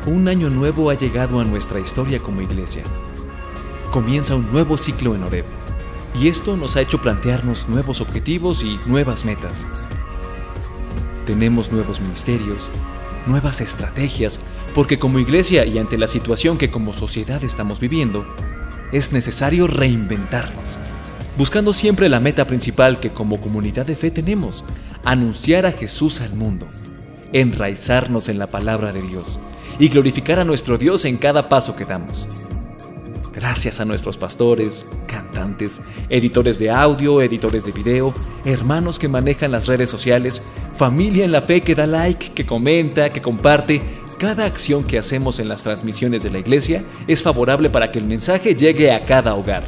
Un año nuevo ha llegado a nuestra historia como iglesia. Comienza un nuevo ciclo en Oreb, y esto nos ha hecho plantearnos nuevos objetivos y nuevas metas. Tenemos nuevos ministerios, nuevas estrategias, porque como iglesia y ante la situación que como sociedad estamos viviendo, es necesario reinventarnos, buscando siempre la meta principal que como comunidad de fe tenemos: anunciar a Jesús al mundo, enraizarnos en la palabra de Dios y glorificar a nuestro Dios en cada paso que damos. Gracias a nuestros pastores, cantantes, editores de audio, editores de video, hermanos que manejan las redes sociales, familia en la fe que da like, que comenta, que comparte. Cada acción que hacemos en las transmisiones de la iglesia es favorable para que el mensaje llegue a cada hogar.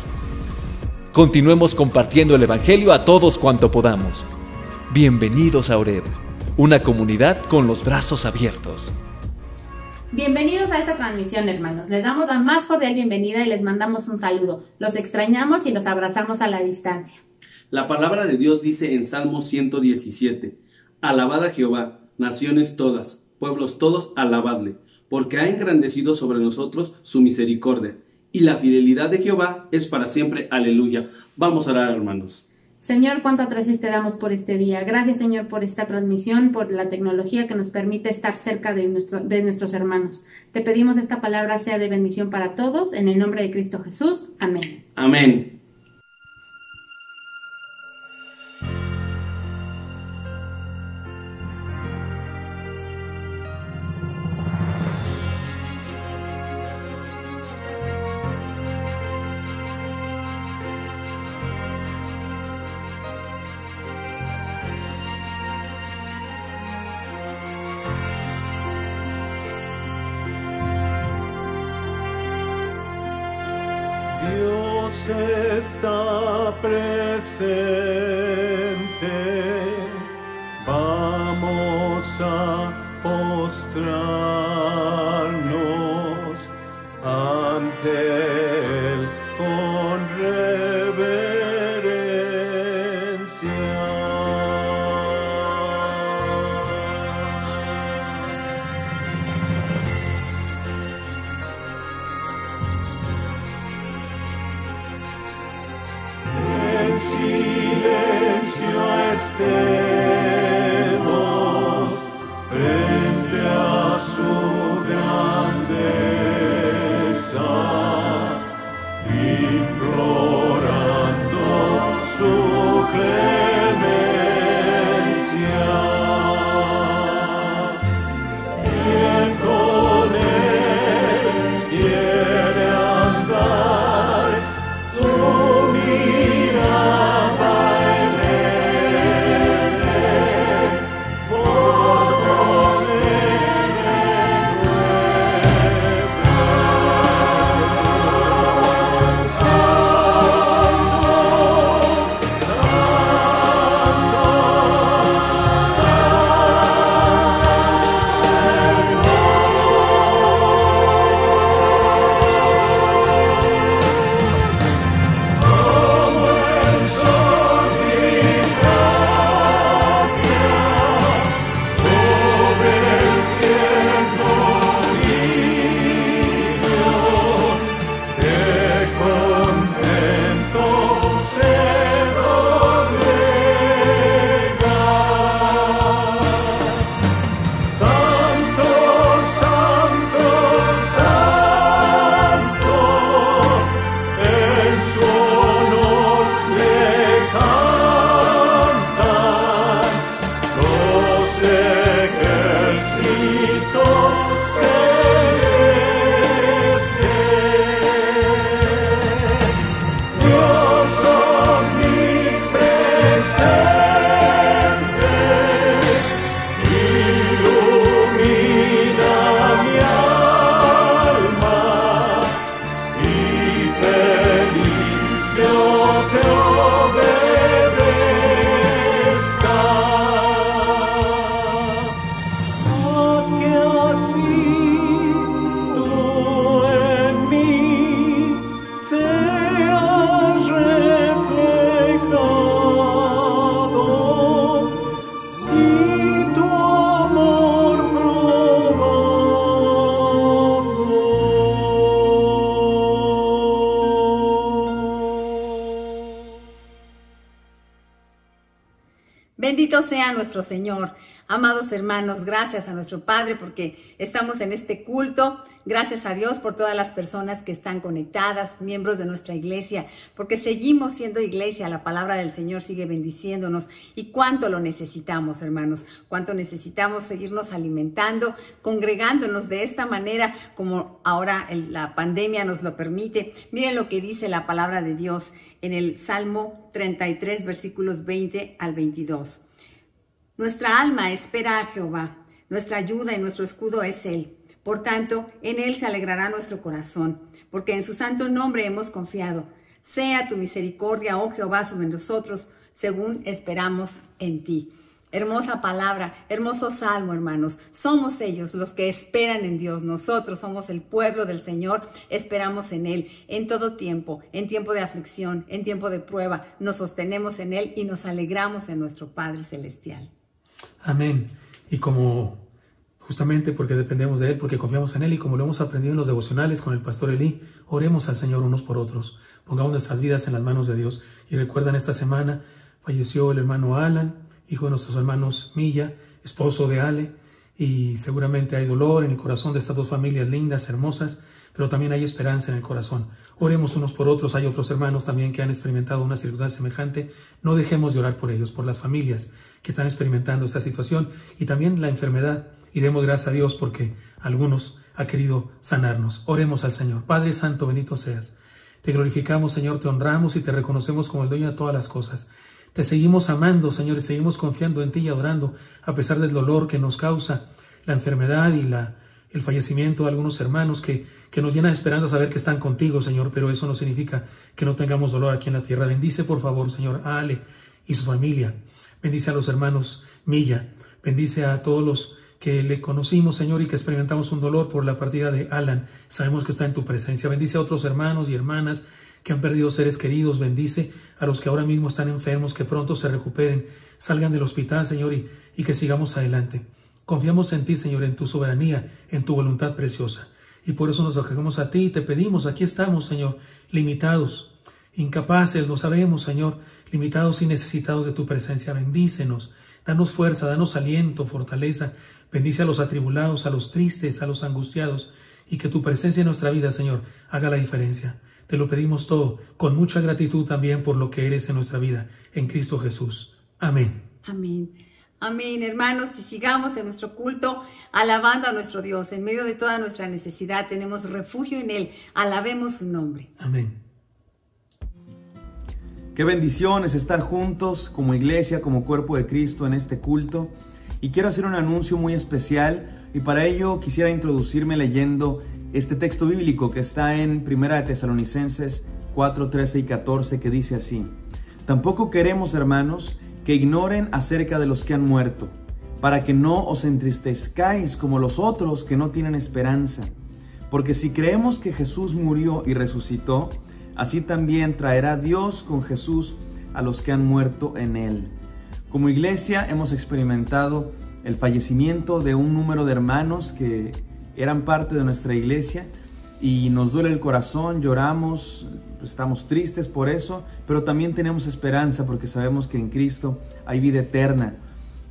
Continuemos compartiendo el Evangelio a todos cuanto podamos. Bienvenidos a Oreb, una comunidad con los brazos abiertos. Bienvenidos a esta transmisión, hermanos. Les damos la más cordial bienvenida y les mandamos un saludo. Los extrañamos y los abrazamos a la distancia. La palabra de Dios dice en Salmo 117: Alabad a Jehová, naciones todas, pueblos todos, alabadle, porque ha engrandecido sobre nosotros su misericordia, y la fidelidad de Jehová es para siempre. Aleluya. Vamos a orar, hermanos. Señor, cuántas gracias te damos por este día. Gracias, Señor, por esta transmisión, por la tecnología que nos permite estar cerca de nuestros hermanos. Te pedimos esta palabra sea de bendición para todos, en el nombre de Cristo Jesús. Amén. Amén. Dios está presente, vamos a postrarnos ante Él con estemos frente a su grandeza y Bendito sea nuestro Señor. Amados hermanos, gracias a nuestro Padre porque estamos en este culto. Gracias a Dios por todas las personas que están conectadas, miembros de nuestra iglesia, porque seguimos siendo iglesia. La palabra del Señor sigue bendiciéndonos. Y cuánto lo necesitamos, hermanos. Cuánto necesitamos seguirnos alimentando, congregándonos de esta manera como ahora la pandemia nos lo permite. Miren lo que dice la palabra de Dios en el Salmo 33, versículos 20 al 22. Nuestra alma espera a Jehová, nuestra ayuda y nuestro escudo es Él. Por tanto, en Él se alegrará nuestro corazón, porque en su santo nombre hemos confiado. Sea tu misericordia, oh Jehová, sobre nosotros, según esperamos en ti. Hermosa palabra, hermoso salmo, hermanos. Somos ellos los que esperan en Dios. Nosotros somos el pueblo del Señor, esperamos en Él en todo tiempo, en tiempo de aflicción, en tiempo de prueba. Nos sostenemos en Él y nos alegramos en nuestro Padre Celestial. Amén. Y como justamente porque dependemos de Él, porque confiamos en Él y como lo hemos aprendido en los devocionales con el pastor Elí, oremos al Señor unos por otros. Pongamos nuestras vidas en las manos de Dios. Y recuerdan, esta semana falleció el hermano Alan, hijo de nuestros hermanos Milla, esposo de Ale, y seguramente hay dolor en el corazón de estas dos familias lindas, hermosas, pero también hay esperanza en el corazón. Oremos unos por otros. Hay otros hermanos también que han experimentado una circunstancia semejante. No dejemos de orar por ellos, por las familias que están experimentando esta situación y también la enfermedad. Y demos gracias a Dios porque algunos ha querido sanarnos. Oremos al Señor. Padre Santo, bendito seas. Te glorificamos, Señor, te honramos y te reconocemos como el dueño de todas las cosas. Te seguimos amando, Señor, y seguimos confiando en ti y adorando a pesar del dolor que nos causa la enfermedad y el fallecimiento de algunos hermanos que nos llena de esperanza saber que están contigo, Señor, pero eso no significa que no tengamos dolor aquí en la tierra. Bendice, por favor, Señor, a Ale y su familia. Bendice a los hermanos Milla. Bendice a todos los que le conocimos, Señor, y que experimentamos un dolor por la partida de Alan. Sabemos que está en tu presencia. Bendice a otros hermanos y hermanas que han perdido seres queridos. Bendice a los que ahora mismo están enfermos, que pronto se recuperen, salgan del hospital, Señor, y que sigamos adelante. Confiamos en ti, Señor, en tu soberanía, en tu voluntad preciosa. Y por eso nos acogemos a ti y te pedimos, aquí estamos, Señor, limitados, incapaces, lo sabemos, Señor, limitados y necesitados de tu presencia. Bendícenos, danos fuerza, danos aliento, fortaleza. Bendice a los atribulados, a los tristes, a los angustiados, y que tu presencia en nuestra vida, Señor, haga la diferencia. Te lo pedimos todo, con mucha gratitud también por lo que eres en nuestra vida, en Cristo Jesús. Amén. Amén. Amén, hermanos, y sigamos en nuestro culto alabando a nuestro Dios. En medio de toda nuestra necesidad tenemos refugio en Él. Alabemos su nombre. Amén. Qué bendición es estar juntos como iglesia, como cuerpo de Cristo en este culto. Y quiero hacer un anuncio muy especial y para ello quisiera introducirme leyendo este texto bíblico que está en 1 Tesalonicenses 4, 13 y 14, que dice así: Tampoco queremos, hermanos, que ignoren acerca de los que han muerto, para que no os entristezcáis como los otros que no tienen esperanza. Porque si creemos que Jesús murió y resucitó, así también traerá Dios con Jesús a los que han muerto en Él. Como iglesia hemos experimentado el fallecimiento de un número de hermanos que eran parte de nuestra iglesia y nos duele el corazón, lloramos, estamos tristes por eso, pero también tenemos esperanza porque sabemos que en Cristo hay vida eterna.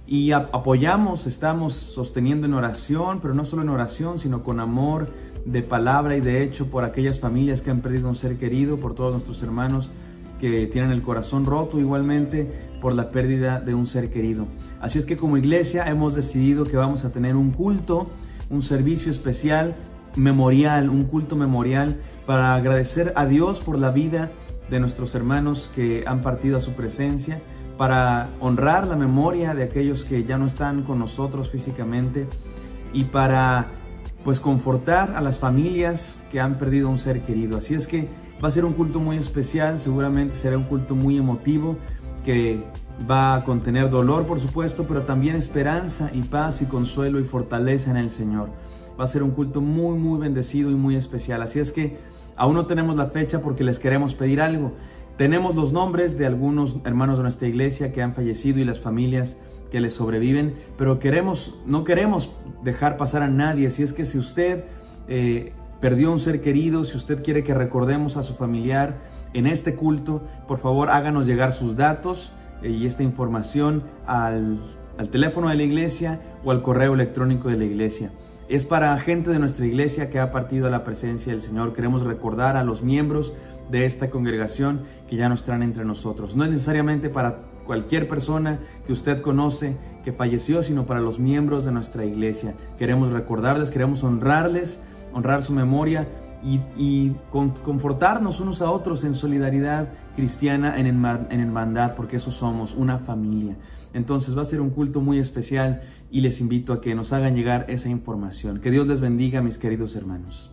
Y apoyamos, estamos sosteniendo en oración, pero no solo en oración, sino con amor de palabra y de hecho por aquellas familias que han perdido un ser querido, por todos nuestros hermanos que tienen el corazón roto igualmente por la pérdida de un ser querido. Así es que como iglesia hemos decidido que vamos a tener un culto, un servicio especial, memorial, un culto memorial para agradecer a Dios por la vida de nuestros hermanos que han partido a su presencia, para honrar la memoria de aquellos que ya no están con nosotros físicamente y para pues confortar a las familias que han perdido un ser querido. Así es que va a ser un culto muy especial, seguramente será un culto muy emotivo que va a contener dolor, por supuesto, pero también esperanza y paz y consuelo y fortaleza en el Señor. Va a ser un culto muy, muy bendecido y muy especial. Así es que aún no tenemos la fecha porque les queremos pedir algo. Tenemos los nombres de algunos hermanos de nuestra iglesia que han fallecido y las familias que les sobreviven, pero no queremos dejar pasar a nadie. Así es que si usted perdió un ser querido, si usted quiere que recordemos a su familiar en este culto, por favor háganos llegar sus datos. y esta información al teléfono de la iglesia o al correo electrónico de la iglesia. Es para gente de nuestra iglesia que ha partido a la presencia del Señor. Queremos recordar a los miembros de esta congregación que ya no están entre nosotros. No es necesariamente para cualquier persona que usted conoce que falleció, sino para los miembros de nuestra iglesia. Queremos recordarles, queremos honrarles, honrar su memoria y confortarnos unos a otros en solidaridad cristiana, en hermandad, porque eso somos, una familia. Entonces va a ser un culto muy especial y les invito a que nos hagan llegar esa información. Que Dios les bendiga, mis queridos hermanos.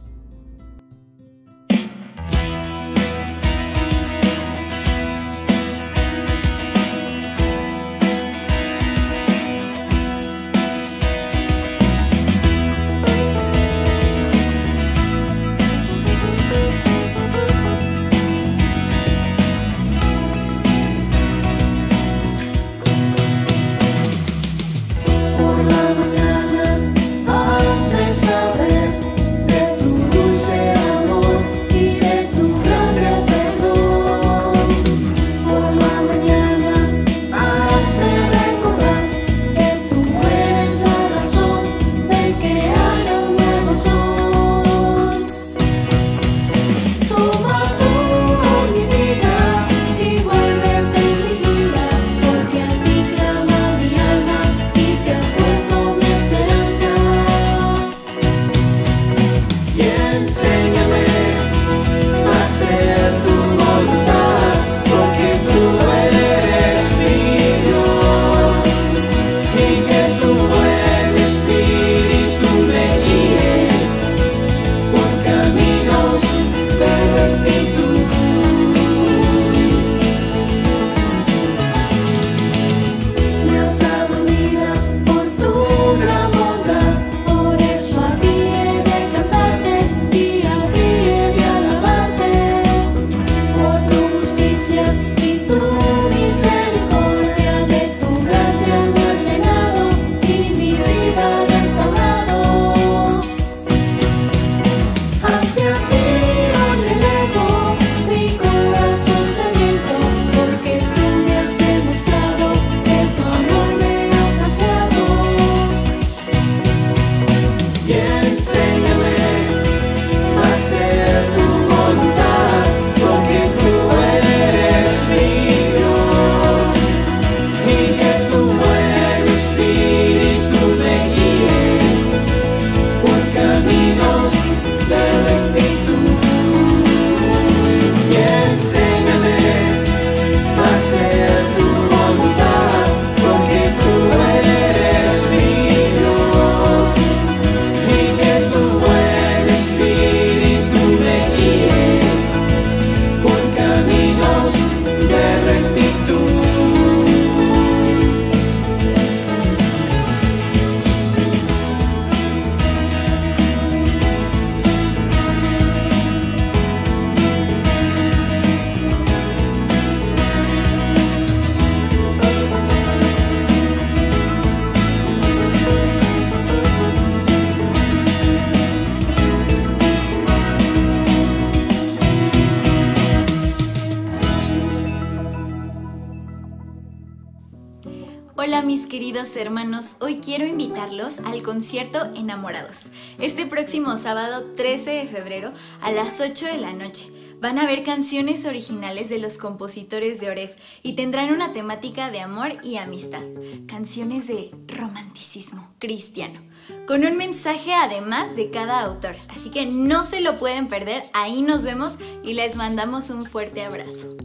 Hola mis queridos hermanos, hoy quiero invitarlos al concierto Enamorados. Este próximo sábado 13 de febrero a las 8 de la noche. Van a ver canciones originales de los compositores de Oreb y tendrán una temática de amor y amistad. Canciones de romanticismo cristiano, con un mensaje además de cada autor. Así que no se lo pueden perder, ahí nos vemos y les mandamos un fuerte abrazo.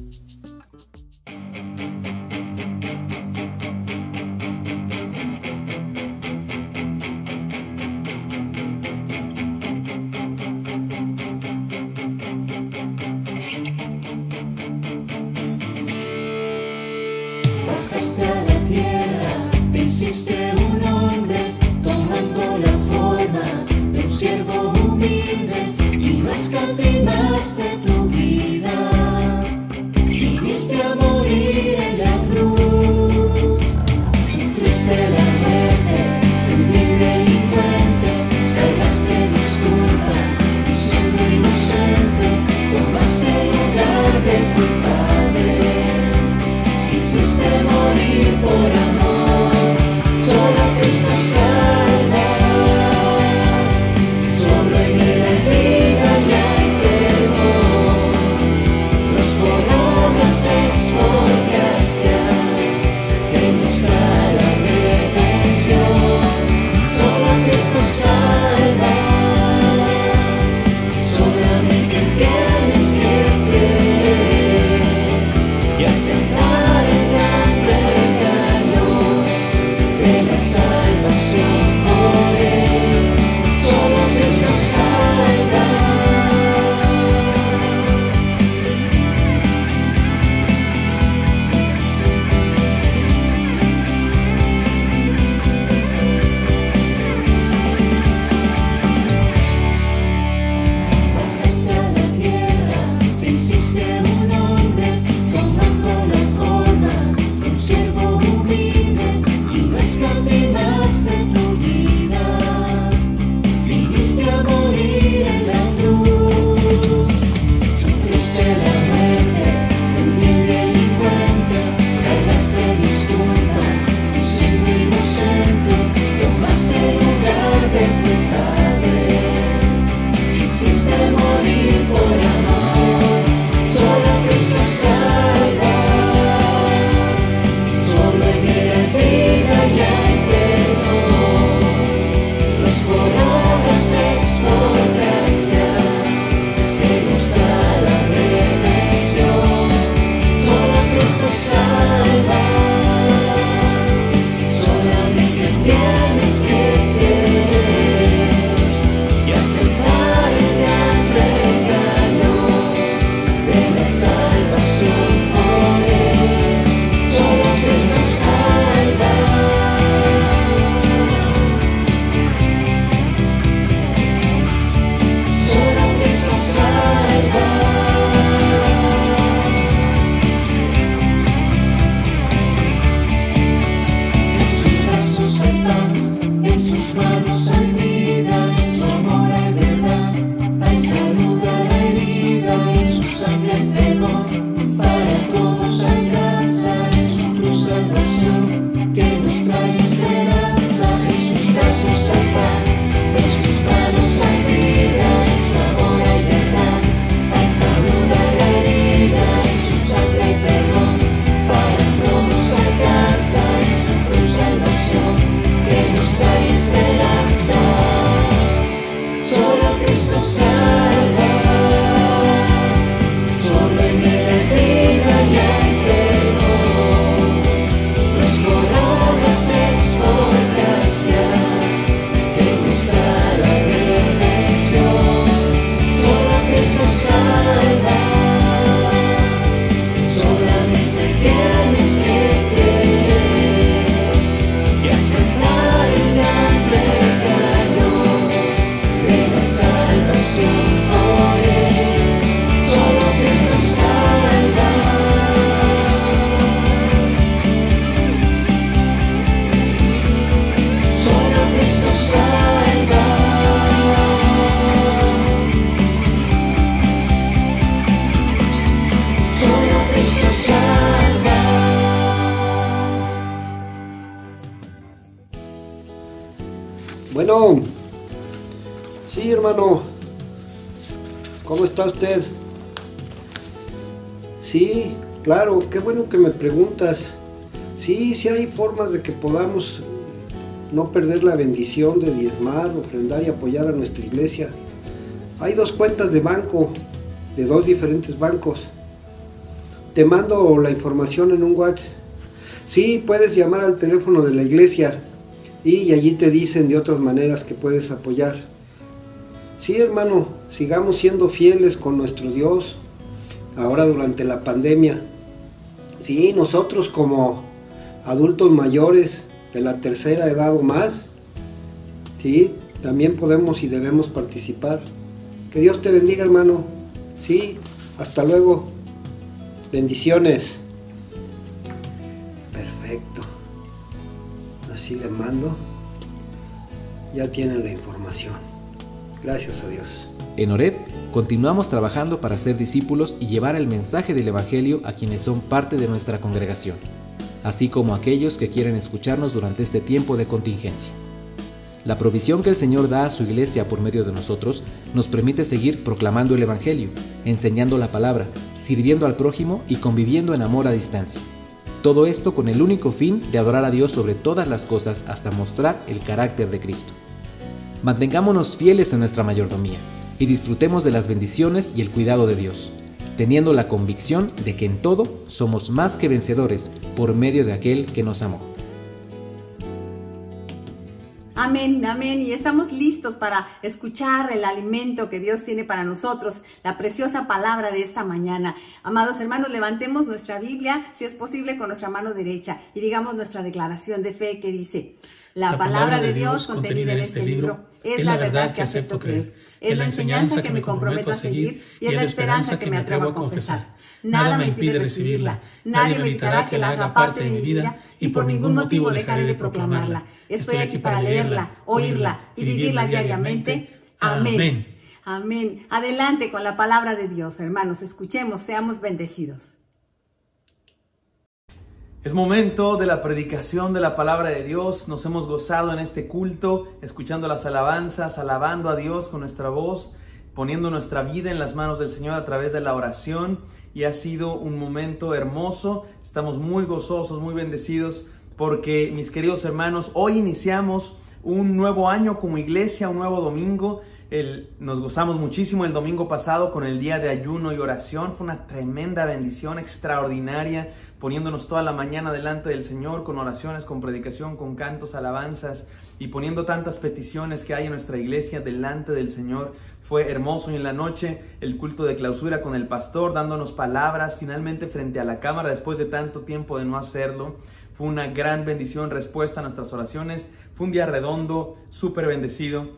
Bajaste a la tierra, te hiciste un hombre, tomando la forma de un siervo humilde, y no escatimaste tu vida, viniste a morir en la cruz, sufriste la muerte de un vil delincuente, cargaste mis culpas, y siendo inocente, tomaste el lugar del culpable. Hiciste morir Bueno, sí, hermano, ¿cómo está usted? Sí, claro, qué bueno que me preguntas. Sí, sí hay formas de que podamos no perder la bendición de diezmar, ofrendar y apoyar a nuestra iglesia. Hay 2 cuentas de banco, de 2 diferentes bancos. Te mando la información en un WhatsApp. Sí, puedes llamar al teléfono de la iglesia y allí te dicen de otras maneras que puedes apoyar. Sí, hermano, sigamos siendo fieles con nuestro Dios ahora durante la pandemia. Sí, nosotros como adultos mayores de la tercera edad o más, sí, también podemos y debemos participar. Que Dios te bendiga, hermano. Sí, hasta luego. Bendiciones. Perfecto. Así le mando. Ya tienen la información. Gracias a Dios. En Oreb, continuamos trabajando para ser discípulos y llevar el mensaje del Evangelio a quienes son parte de nuestra congregación, así como a aquellos que quieren escucharnos durante este tiempo de contingencia. La provisión que el Señor da a su iglesia por medio de nosotros nos permite seguir proclamando el Evangelio, enseñando la palabra, sirviendo al prójimo y conviviendo en amor a distancia. Todo esto con el único fin de adorar a Dios sobre todas las cosas hasta mostrar el carácter de Cristo. Mantengámonos fieles en nuestra mayordomía y disfrutemos de las bendiciones y el cuidado de Dios, teniendo la convicción de que en todo somos más que vencedores por medio de aquel que nos amó. Amén, amén. Y estamos listos para escuchar el alimento que Dios tiene para nosotros, la preciosa palabra de esta mañana. Amados hermanos, levantemos nuestra Biblia, si es posible, con nuestra mano derecha y digamos nuestra declaración de fe que dice: la palabra de Dios contenida en este libro es la verdad que acepto creer, es la enseñanza que me comprometo a seguir y es la esperanza que me atrevo a confesar. Nada me impide recibirla, nadie me evitará que la haga parte de mi vida y por ningún motivo dejaré de proclamarla. Estoy aquí para leerla, oírla y vivirla diariamente. Amén. Amén. Adelante con la palabra de Dios, hermanos. Escuchemos, seamos bendecidos. Es momento de la predicación de la palabra de Dios. Nos hemos gozado en este culto, escuchando las alabanzas, alabando a Dios con nuestra voz, poniendo nuestra vida en las manos del Señor a través de la oración. Y ha sido un momento hermoso. Estamos muy gozosos, muy bendecidos, porque, mis queridos hermanos, hoy iniciamos un nuevo año como iglesia, un nuevo domingo. Nos gozamos muchísimo el domingo pasado con el día de ayuno y oración. Fue una tremenda bendición, extraordinaria, poniéndonos toda la mañana delante del Señor con oraciones, con predicación, con cantos, alabanzas y poniendo tantas peticiones que hay en nuestra iglesia delante del Señor. Fue hermoso. Y en la noche el culto de clausura con el pastor dándonos palabras finalmente frente a la cámara después de tanto tiempo de no hacerlo. Fue una gran bendición, respuesta a nuestras oraciones. Fue un día redondo, súper bendecido.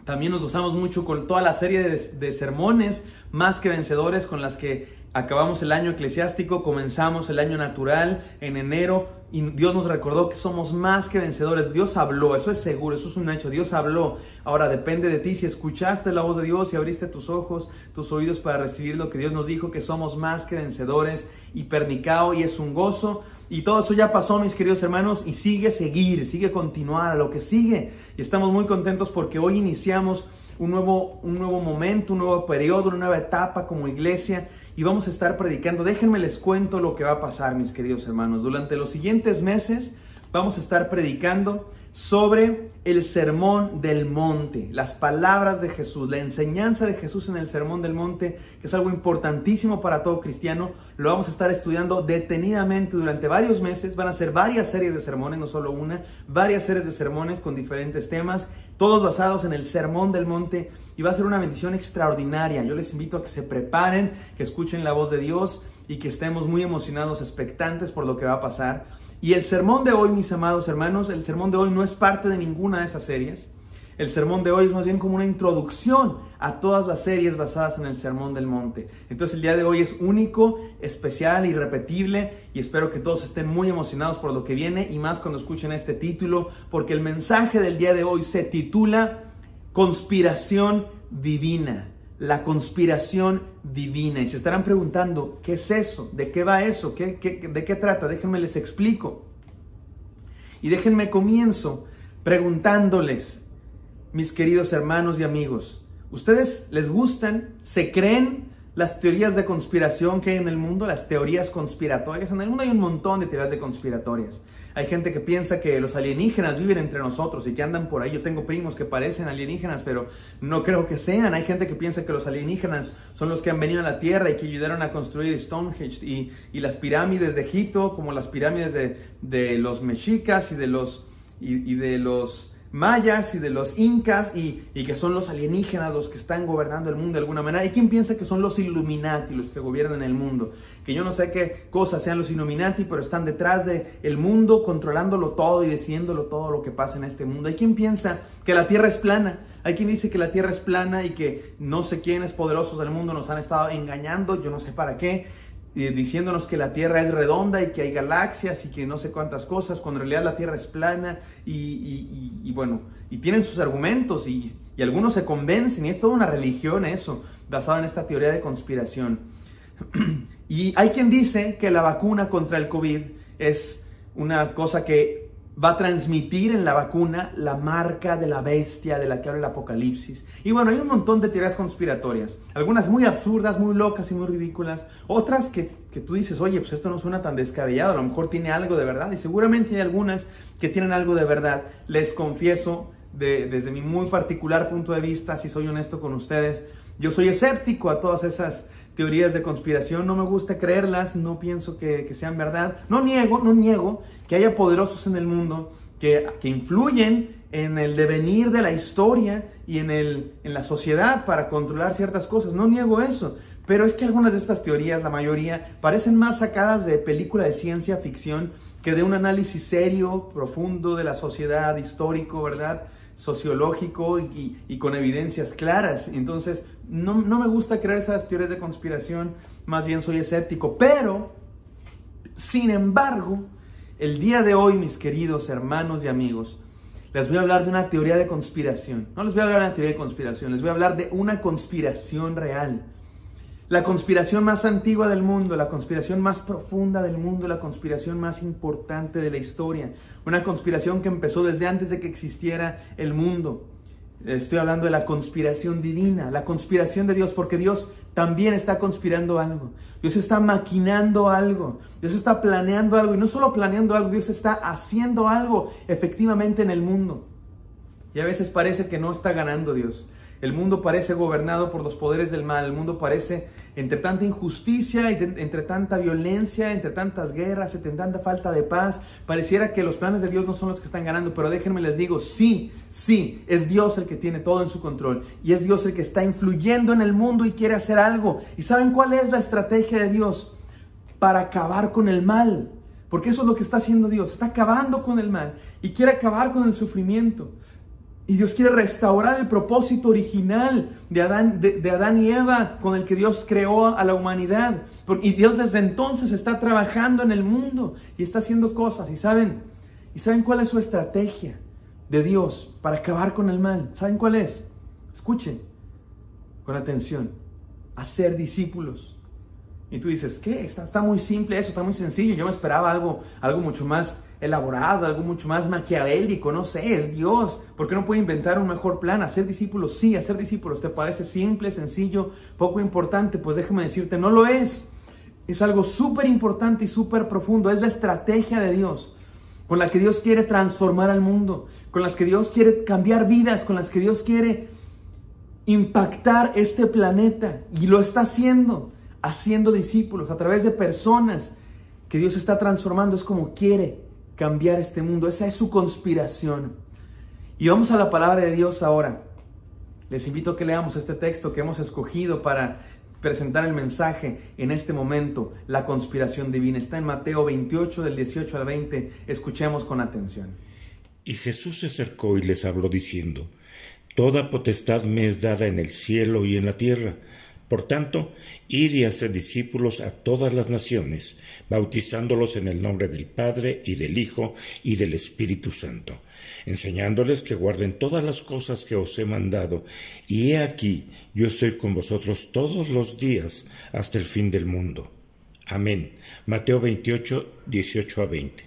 También nos gozamos mucho con toda la serie de sermones Más que Vencedores, con las que acabamos el año eclesiástico, comenzamos el año natural en enero y Dios nos recordó que somos más que vencedores. Dios habló, eso es seguro, eso es un hecho. Dios habló. Ahora depende de ti si escuchaste la voz de Dios y abriste tus ojos, tus oídos para recibir lo que Dios nos dijo, que somos más que vencedores. Y pernicao, y es un gozo. Y todo eso ya pasó, mis queridos hermanos, y sigue continuar a lo que sigue. Y estamos muy contentos porque hoy iniciamos un nuevo momento, un nuevo periodo, una nueva etapa como iglesia. Y vamos a estar predicando. Déjenme les cuento lo que va a pasar, mis queridos hermanos. Durante los siguientes meses vamos a estar predicando sobre el Sermón del Monte, las palabras de Jesús, la enseñanza de Jesús en el Sermón del Monte, que es algo importantísimo para todo cristiano. Lo vamos a estar estudiando detenidamente durante varios meses. Van a ser varias series de sermones, no solo una, varias series de sermones con diferentes temas, todos basados en el Sermón del Monte, y va a ser una bendición extraordinaria. Yo les invito a que se preparen, que escuchen la voz de Dios y que estemos muy emocionados, expectantes por lo que va a pasar. Y el sermón de hoy, mis amados hermanos, el sermón de hoy no es parte de ninguna de esas series. El sermón de hoy es más bien como una introducción a todas las series basadas en el Sermón del Monte. Entonces el día de hoy es único, especial, irrepetible, y espero que todos estén muy emocionados por lo que viene, y más cuando escuchen este título, porque el mensaje del día de hoy se titula Conspiración Divina. La conspiración divina. Y se estarán preguntando, ¿qué es eso? ¿De qué va eso? ¿De qué trata? Déjenme les explico. Y déjenme comienzo preguntándoles, mis queridos hermanos y amigos, ¿ustedes les gustan, se creen las teorías de conspiración que hay en el mundo, las teorías conspiratorias? En el mundo hay un montón de teorías de conspiratorias. Hay gente que piensa que los alienígenas viven entre nosotros y que andan por ahí. Yo tengo primos que parecen alienígenas, pero no creo que sean. Hay gente que piensa que los alienígenas son los que han venido a la Tierra y que ayudaron a construir Stonehenge y las pirámides de Egipto, como las pirámides de los mexicas y de los mayas y de los incas, y que son los alienígenas los que están gobernando el mundo de alguna manera. Hay quien piensa que son los Illuminati los que gobiernan el mundo, que yo no sé qué cosas sean los Illuminati, pero están detrás del mundo, controlándolo todo y decidiéndolo todo lo que pasa en este mundo. Hay quien piensa que la Tierra es plana. Hay quien dice que la Tierra es plana y que no sé quiénes poderosos del mundo nos han estado engañando, yo no sé para qué, diciéndonos que la Tierra es redonda y que hay galaxias y que no sé cuántas cosas, cuando en realidad la Tierra es plana y bueno, y tienen sus argumentos y algunos se convencen, y es toda una religión eso, basada en esta teoría de conspiración. Y hay quien dice que la vacuna contra el COVID es una cosa que va a transmitir en la vacuna la marca de la bestia de la que habla el Apocalipsis. Y bueno, hay un montón de teorías conspiratorias, algunas muy absurdas, muy locas y muy ridículas, otras que tú dices, oye, pues esto no suena tan descabellado, a lo mejor tiene algo de verdad, y seguramente hay algunas que tienen algo de verdad. Les confieso, desde mi muy particular punto de vista, si soy honesto con ustedes, yo soy escéptico a todas esas teorías de conspiración, no me gusta creerlas, no pienso que sean verdad. No niego que haya poderosos en el mundo que influyen en el devenir de la historia y en la sociedad para controlar ciertas cosas. No niego eso, pero es que algunas de estas teorías, la mayoría, parecen más sacadas de película de ciencia ficción que de un análisis serio, profundo de la sociedad, histórico, ¿verdad?, sociológico y con evidencias claras. Entonces, no me gusta creer esas teorías de conspiración, más bien soy escéptico. Pero, sin embargo, el día de hoy, mis queridos hermanos y amigos, les voy a hablar de una teoría de conspiración. No les voy a hablar de una teoría de conspiración, les voy a hablar de una conspiración real. La conspiración más antigua del mundo, la conspiración más profunda del mundo, la conspiración más importante de la historia. Una conspiración que empezó desde antes de que existiera el mundo. Estoy hablando de la conspiración divina, la conspiración de Dios, porque Dios también está conspirando algo. Dios está maquinando algo. Dios está planeando algo. Y no solo planeando algo, Dios está haciendo algo efectivamente en el mundo. Y a veces parece que no está ganando Dios. El mundo parece gobernado por los poderes del mal. El mundo parece, entre tanta injusticia, entre tanta violencia, entre tantas guerras, entre tanta falta de paz, pareciera que los planes de Dios no son los que están ganando. Pero déjenme les digo, sí, es Dios el que tiene todo en su control. Y es Dios el que está influyendo en el mundo y quiere hacer algo. ¿Y saben cuál es la estrategia de Dios? Para acabar con el mal. Porque eso es lo que está haciendo Dios. Está acabando con el mal y quiere acabar con el sufrimiento. Y Dios quiere restaurar el propósito original de Adán y Eva, con el que Dios creó a la humanidad. Y Dios desde entonces está trabajando en el mundo y está haciendo cosas. ¿Y saben cuál es su estrategia de Dios para acabar con el mal? ¿Saben cuál es? Escuchen con atención. Hacer discípulos. Y tú dices, ¿qué? Está muy simple eso, está muy sencillo. Yo me esperaba algo mucho más elaborado, algo mucho más maquiavélico, no sé, es Dios. ¿Por qué no puede inventar un mejor plan? Hacer discípulos, sí, hacer discípulos. ¿Te parece simple, sencillo, poco importante? Pues déjame decirte, no lo es. Es algo súper importante y súper profundo. Es la estrategia de Dios, con la que Dios quiere transformar al mundo, con las que Dios quiere cambiar vidas, con las que Dios quiere impactar este planeta. Y lo está haciendo discípulos a través de personas que Dios está transformando. Es como quiere cambiar este mundo. Esa es su conspiración. Y vamos a la palabra de Dios ahora. Les invito a que leamos este texto que hemos escogido para presentar el mensaje en este momento. La conspiración divina está en Mateo 28 del 18 al 20. Escuchemos con atención. Y Jesús se acercó y les habló diciendo: Toda potestad me es dada en el cielo y en la tierra. Por tanto, id y haced discípulos a todas las naciones, bautizándolos en el nombre del Padre, y del Hijo, y del Espíritu Santo, enseñándoles que guarden todas las cosas que os he mandado, y he aquí, yo estoy con vosotros todos los días hasta el fin del mundo. Amén. Mateo 28, 18 a 20.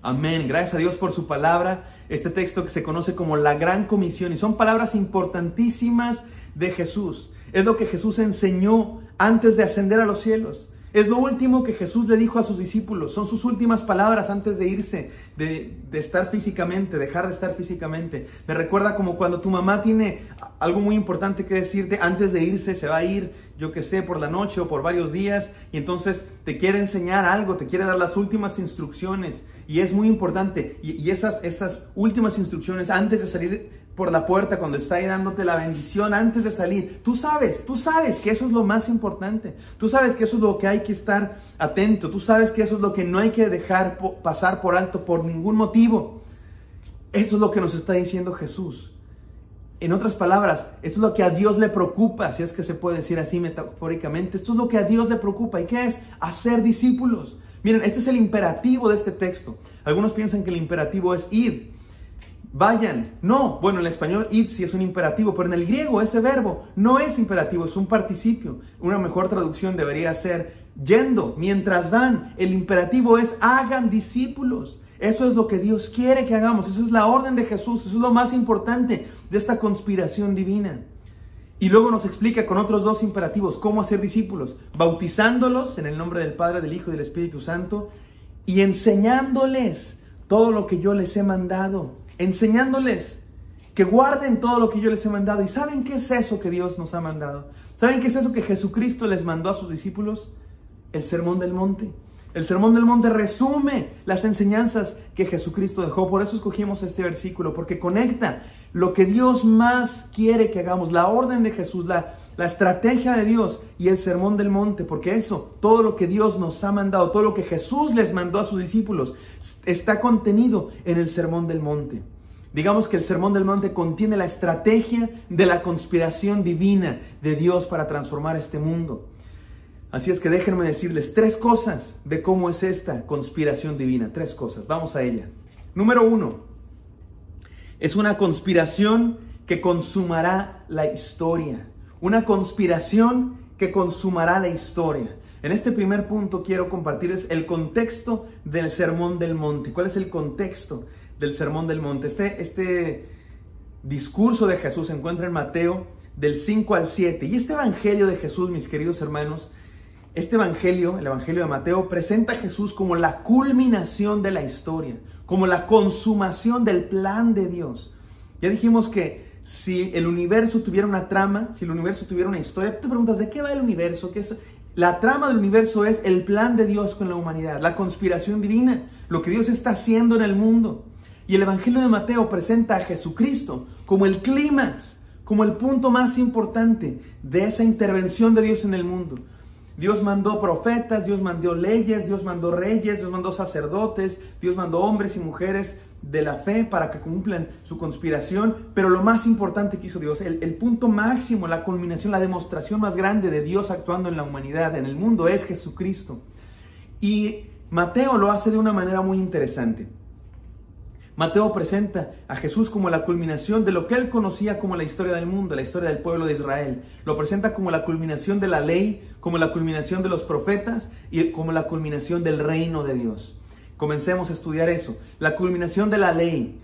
Amén. Gracias a Dios por su palabra. este texto que se conoce como la Gran Comisión, y son palabras importantísimas de Jesús. Es lo que Jesús enseñó antes de ascender a los cielos. Es lo último que Jesús le dijo a sus discípulos. Son sus últimas palabras antes de irse, de estar físicamente, dejar de estar físicamente. Me recuerda como cuando tu mamá tiene algo muy importante que decirte antes de irse. Se va a ir, yo qué sé, por la noche o por varios días, y entonces te quiere enseñar algo, te quiere dar las últimas instrucciones, y es muy importante. Y esas últimas instrucciones antes de salir por la puerta, cuando está ahí dándote la bendición antes de salir, tú sabes que eso es lo más importante. Tú sabes que eso es lo que hay que estar atento. Tú sabes que eso es lo que no hay que dejar pasar por alto por ningún motivo. Esto es lo que nos está diciendo Jesús. En otras palabras, esto es lo que a Dios le preocupa, si es que se puede decir así metafóricamente. Esto es lo que a Dios le preocupa. ¿Y qué es? Hacer discípulos. Miren, este es el imperativo de este texto. Algunos piensan que el imperativo es id. Vayan. No, bueno, en el español id sí es un imperativo, pero en el griego ese verbo no es imperativo, es un participio. Una mejor traducción debería ser yendo, mientras van. El imperativo es hagan discípulos. Eso es lo que Dios quiere que hagamos. Eso es la orden de Jesús. Eso es lo más importante de esta conspiración divina. Y luego nos explica con otros dos imperativos cómo hacer discípulos: bautizándolos en el nombre del Padre, del Hijo y del Espíritu Santo, y enseñándoles todo lo que yo les he mandado. Enseñándoles que guarden todo lo que yo les he mandado. ¿Y saben qué es eso que Dios nos ha mandado? ¿Saben qué es eso que Jesucristo les mandó a sus discípulos? El Sermón del Monte. El Sermón del Monte resume las enseñanzas que Jesucristo dejó. Por eso escogimos este versículo, porque conecta lo que Dios más quiere que hagamos, la orden de Jesús, la estrategia de Dios y el Sermón del Monte, porque eso, todo lo que Dios nos ha mandado, todo lo que Jesús les mandó a sus discípulos, está contenido en el Sermón del Monte. Digamos que el Sermón del Monte contiene la estrategia de la conspiración divina de Dios para transformar este mundo. Así es que déjenme decirles 3 cosas de cómo es esta conspiración divina. 3 cosas, vamos a ella. Número 1, es una conspiración que consumará la historia. Una conspiración que consumará la historia. En este primer punto quiero compartirles el contexto del Sermón del Monte. ¿Cuál es el contexto del Sermón del Monte? Este discurso de Jesús se encuentra en Mateo del 5 al 7. Y este evangelio de Jesús, mis queridos hermanos, este evangelio, el evangelio de Mateo, presenta a Jesús como la culminación de la historia, como la consumación del plan de Dios. Ya dijimos que si el universo tuviera una trama, si el universo tuviera una historia, tú te preguntas, ¿de qué va el universo? ¿Qué es? La trama del universo es el plan de Dios con la humanidad, la conspiración divina, lo que Dios está haciendo en el mundo. Y el evangelio de Mateo presenta a Jesucristo como el clímax, como el punto más importante de esa intervención de Dios en el mundo. Dios mandó profetas, Dios mandó leyes, Dios mandó reyes, Dios mandó sacerdotes, Dios mandó hombres y mujeres de la fe para que cumplan su conspiración. Pero lo más importante que hizo Dios, el punto máximo, la culminación, la demostración más grande de Dios actuando en la humanidad, en el mundo, es Jesucristo. Y Mateo lo hace de una manera muy interesante. Mateo presenta a Jesús como la culminación de lo que él conocía como la historia del mundo, la historia del pueblo de Israel. Lo presenta como la culminación de la ley, como la culminación de los profetas y como la culminación del reino de Dios. Comencemos a estudiar eso. La culminación de la ley.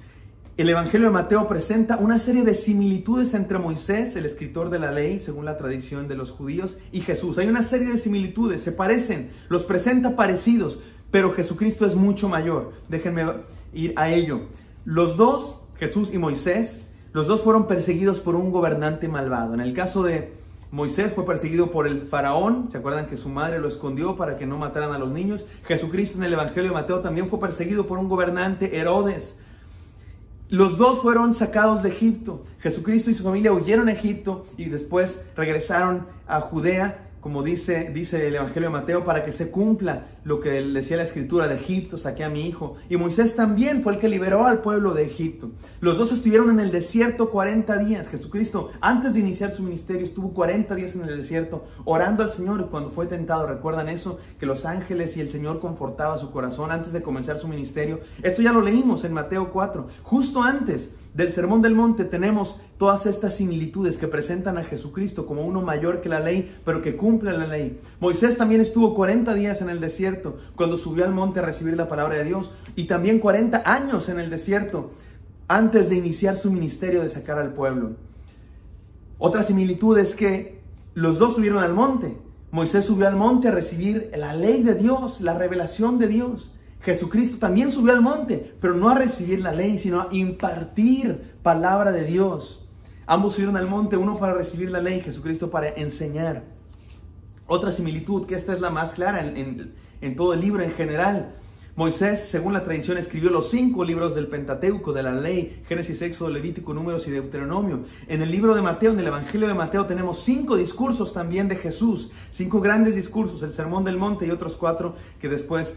El evangelio de Mateo presenta una serie de similitudes entre Moisés, el escritor de la ley, según la tradición de los judíos, y Jesús. Hay una serie de similitudes, se parecen, los presenta parecidos, pero Jesucristo es mucho mayor. Déjenme ir a ello. Los dos, Jesús y Moisés, los dos fueron perseguidos por un gobernante malvado. En el caso de Moisés fue perseguido por el faraón. ¿Se acuerdan que su madre lo escondió para que no mataran a los niños? Jesucristo en el evangelio de Mateo también fue perseguido por un gobernante, Herodes. Los dos fueron sacados de Egipto. Jesucristo y su familia huyeron a Egipto y después regresaron a Judea, como dice el evangelio de Mateo, para que se cumpla lo que decía la escritura: de Egipto saqué a mi hijo. Y Moisés también fue el que liberó al pueblo de Egipto. Los dos estuvieron en el desierto 40 días. Jesucristo, antes de iniciar su ministerio, estuvo 40 días en el desierto orando al Señor. Y cuando fue tentado, ¿recuerdan eso? Que los ángeles y el Señor confortaba su corazón antes de comenzar su ministerio. Esto ya lo leímos en Mateo 4. Justo antes del Sermón del Monte tenemos todas estas similitudes que presentan a Jesucristo como uno mayor que la ley, pero que cumple la ley. Moisés también estuvo 40 días en el desierto cuando subió al monte a recibir la palabra de Dios, y también 40 años en el desierto antes de iniciar su ministerio de sacar al pueblo. Otra similitud es que los dos subieron al monte. Moisés subió al monte a recibir la ley de Dios, la revelación de Dios. Jesucristo también subió al monte, pero no a recibir la ley, sino a impartir palabra de Dios. Ambos subieron al monte, uno para recibir la ley, Jesucristo para enseñar. Otra similitud, que esta es la más clara en todo el libro en general. Moisés, según la tradición, escribió los 5 libros del Pentateuco, de la ley: Génesis, Éxodo, Levítico, Números y Deuteronomio. En el libro de Mateo, en el Evangelio de Mateo, tenemos 5 discursos también de Jesús, 5 grandes discursos, el Sermón del Monte y otros 4 que después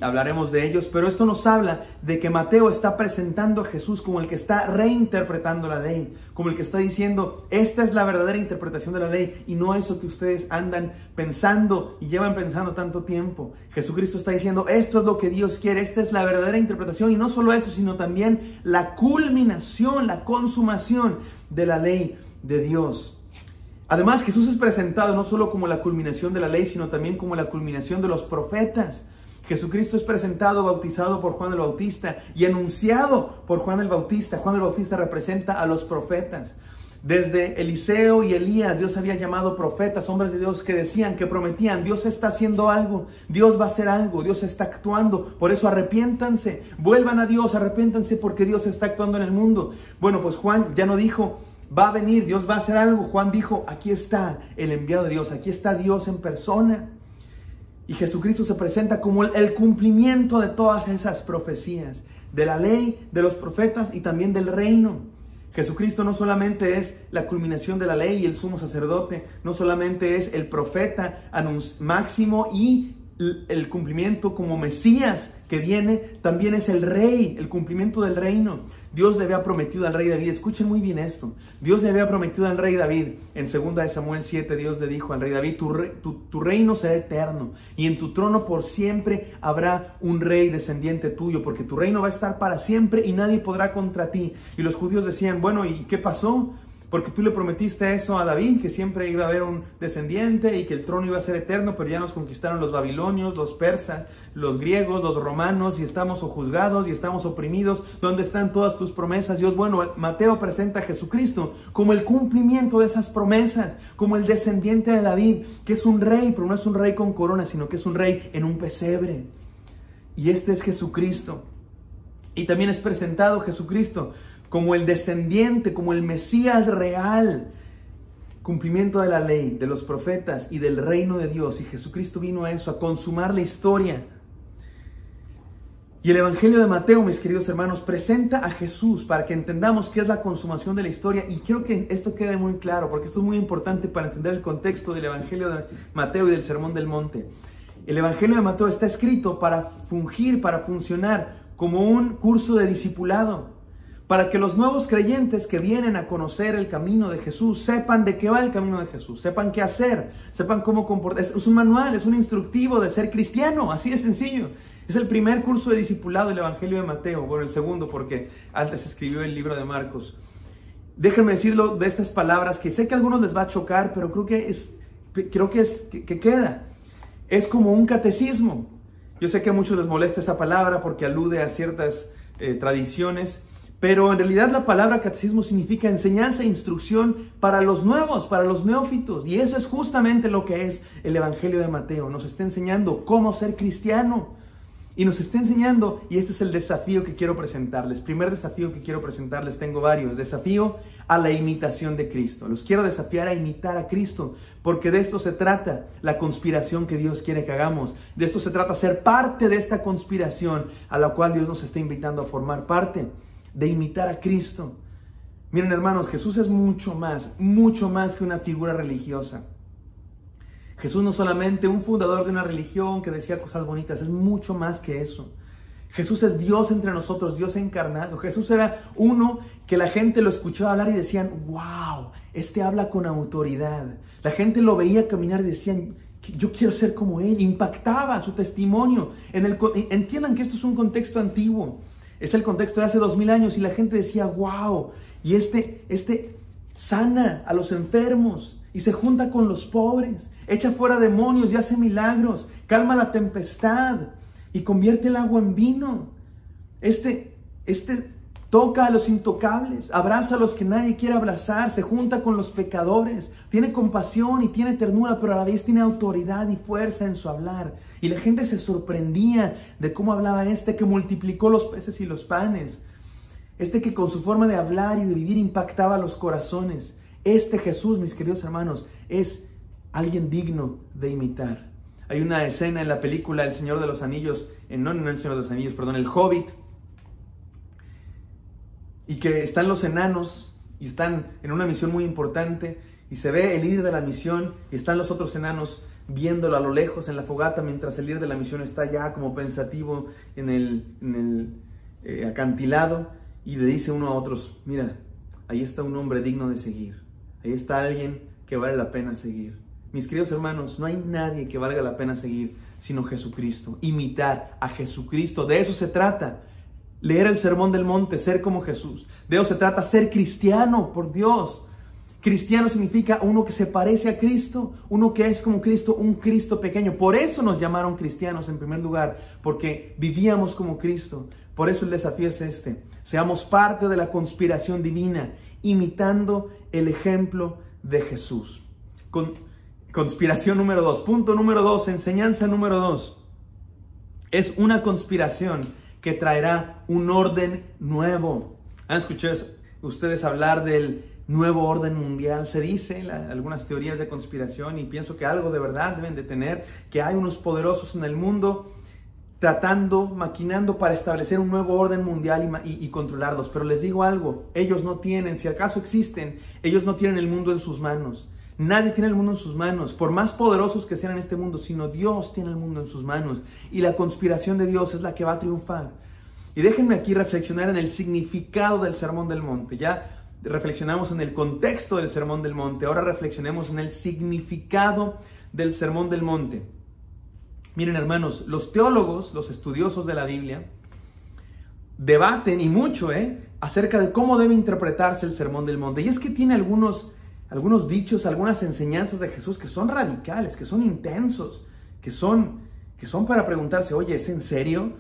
hablaremos de ellos. Pero esto nos habla de que Mateo está presentando a Jesús como el que está reinterpretando la ley, como el que está diciendo: esta es la verdadera interpretación de la ley y no eso que ustedes andan pensando y llevan pensando tanto tiempo. Jesucristo está diciendo: esto es lo que Dios quiere, esta es la verdadera interpretación, y no solo eso, sino también la culminación, la consumación de la ley de Dios. Además, Jesús es presentado no solo como la culminación de la ley, sino también como la culminación de los profetas. Jesucristo es presentado, bautizado por Juan el Bautista y anunciado por Juan el Bautista. Juan el Bautista representa a los profetas. Desde Eliseo y Elías, Dios había llamado profetas, hombres de Dios que decían, que prometían: Dios está haciendo algo, Dios va a hacer algo, Dios está actuando, por eso arrepiéntanse, vuelvan a Dios, arrepiéntanse porque Dios está actuando en el mundo. Bueno, pues Juan ya no dijo: va a venir, Dios va a hacer algo. Juan dijo: aquí está el enviado de Dios, aquí está Dios en persona. Y Jesucristo se presenta como el cumplimiento de todas esas profecías, de la ley, de los profetas y también del reino. Jesucristo no solamente es la culminación de la ley y el sumo sacerdote, no solamente es el profeta máximo y el cumplimiento como Mesías que viene, también es el rey, el cumplimiento del reino. Dios le había prometido al rey David, escuchen muy bien esto, Dios le había prometido al rey David, en 2 Samuel 7, Dios le dijo al rey David: tu reino será eterno y en tu trono por siempre habrá un rey descendiente tuyo, porque tu reino va a estar para siempre y nadie podrá contra ti. Y los judíos decían: bueno, ¿y qué pasó? Porque tú le prometiste eso a David, que siempre iba a haber un descendiente y que el trono iba a ser eterno, pero ya nos conquistaron los babilonios, los persas, los griegos, los romanos, y estamos juzgados y estamos oprimidos. ¿Dónde están todas tus promesas, Dios? Bueno, Mateo presenta a Jesucristo como el cumplimiento de esas promesas, como el descendiente de David, que es un rey, pero no es un rey con corona, sino que es un rey en un pesebre. Y este es Jesucristo. Y también es presentado Jesucristo como el descendiente, como el Mesías real, cumplimiento de la ley, de los profetas y del reino de Dios. Y Jesucristo vino a eso, a consumar la historia. Y el Evangelio de Mateo, mis queridos hermanos, presenta a Jesús para que entendamos qué es la consumación de la historia. Y quiero que esto quede muy claro, porque esto es muy importante para entender el contexto del Evangelio de Mateo y del Sermón del Monte. El Evangelio de Mateo está escrito para fungir, para funcionar como un curso de discipulado, para que los nuevos creyentes que vienen a conocer el camino de Jesús sepan de qué va el camino de Jesús, sepan qué hacer, sepan cómo comportarse. Es un manual, es un instructivo de ser cristiano, así de sencillo. Es el primer curso de discipulado del Evangelio de Mateo, bueno, el segundo porque antes escribió el libro de Marcos. Déjenme decirlo de estas palabras que sé que a algunos les va a chocar, pero creo que queda. Es como un catecismo. Yo sé que a muchos les molesta esa palabra porque alude a ciertas tradiciones, pero en realidad la palabra catecismo significa enseñanza e instrucción para los nuevos, para los neófitos. Y eso es justamente lo que es el Evangelio de Mateo. Nos está enseñando cómo ser cristiano. Y nos está enseñando, y este es el desafío que quiero presentarles. Primer desafío que quiero presentarles, tengo varios. Desafío a la imitación de Cristo. Los quiero desafiar a imitar a Cristo, porque de esto se trata la conspiración que Dios quiere que hagamos. De esto se trata ser parte de esta conspiración a la cual Dios nos está invitando a formar parte, de imitar a Cristo. Miren, hermanos, Jesús es mucho más que una figura religiosa. Jesús no es solamente un fundador de una religión que decía cosas bonitas, es mucho más que eso. Jesús es Dios entre nosotros, Dios encarnado. Jesús era uno que la gente lo escuchaba hablar y decían: wow, este habla con autoridad. La gente lo veía caminar y decían: yo quiero ser como él. Impactaba su testimonio. Entiendan que esto es un contexto antiguo. Es el contexto de hace 2000 años y la gente decía: wow, y este sana a los enfermos y se junta con los pobres, echa fuera demonios y hace milagros, calma la tempestad y convierte el agua en vino. Este toca a los intocables, abraza a los que nadie quiere abrazar, se junta con los pecadores, tiene compasión y tiene ternura, pero a la vez tiene autoridad y fuerza en su hablar. Y la gente se sorprendía de cómo hablaba este que multiplicó los peces y los panes, este que con su forma de hablar y de vivir impactaba los corazones. Este Jesús, mis queridos hermanos, es alguien digno de imitar. Hay una escena en la película El Señor de los Anillos, no El Señor de los Anillos, perdón, El Hobbit, y que están los enanos y están en una misión muy importante y se ve el líder de la misión y están los otros enanos viéndolo a lo lejos en la fogata mientras el líder de la misión está ya como pensativo en el acantilado y le dice uno a otros: mira, ahí está un hombre digno de seguir, ahí está alguien que vale la pena seguir. Mis queridos hermanos, no hay nadie que valga la pena seguir sino Jesucristo. Imitar a Jesucristo, de eso se trata. Leer el Sermón del Monte, ser como Jesús. De eso se trata, ser cristiano, por Dios. Cristiano significa uno que se parece a Cristo, uno que es como Cristo, un Cristo pequeño. Por eso nos llamaron cristianos en primer lugar, porque vivíamos como Cristo. Por eso el desafío es este: seamos parte de la conspiración divina, imitando el ejemplo de Jesús. Conspiración número 2. Punto número 2, enseñanza número 2. Es una conspiración que traerá un orden nuevo. ¿Han escuchado ustedes hablar del nuevo orden mundial? Se dice, algunas teorías de conspiración, y pienso que algo de verdad deben de tener, que hay unos poderosos en el mundo maquinando para establecer un nuevo orden mundial y controlarlos. Pero les digo algo, ellos no tienen, si acaso existen, ellos no tienen el mundo en sus manos. Nadie tiene el mundo en sus manos, por más poderosos que sean en este mundo, sino Dios tiene el mundo en sus manos. Y la conspiración de Dios es la que va a triunfar. Y déjenme aquí reflexionar en el significado del Sermón del Monte. Ya reflexionamos en el contexto del Sermón del Monte, ahora reflexionemos en el significado del Sermón del Monte. Miren, hermanos, los teólogos, los estudiosos de la Biblia, debaten y mucho acerca de cómo debe interpretarse el Sermón del Monte. Y es que tiene algunos dichos, algunas enseñanzas de Jesús que son radicales, que son intensos, que son para preguntarse: oye, ¿es en serio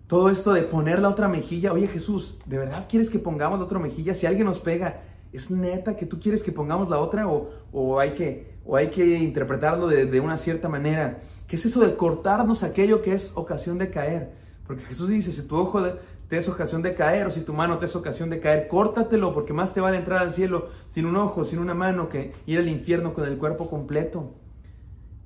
todo esto de poner la otra mejilla? Oye, Jesús, ¿de verdad quieres que pongamos la otra mejilla? Si alguien nos pega, ¿es neta que tú quieres que pongamos la otra? ¿O hay que interpretarlo de una cierta manera? ¿Qué es eso de cortarnos aquello que es ocasión de caer? Porque Jesús dice: si tu ojo te es ocasión de caer, o si tu mano te es ocasión de caer, córtatelo, porque más te vale entrar al cielo sin un ojo, sin una mano, que ir al infierno con el cuerpo completo.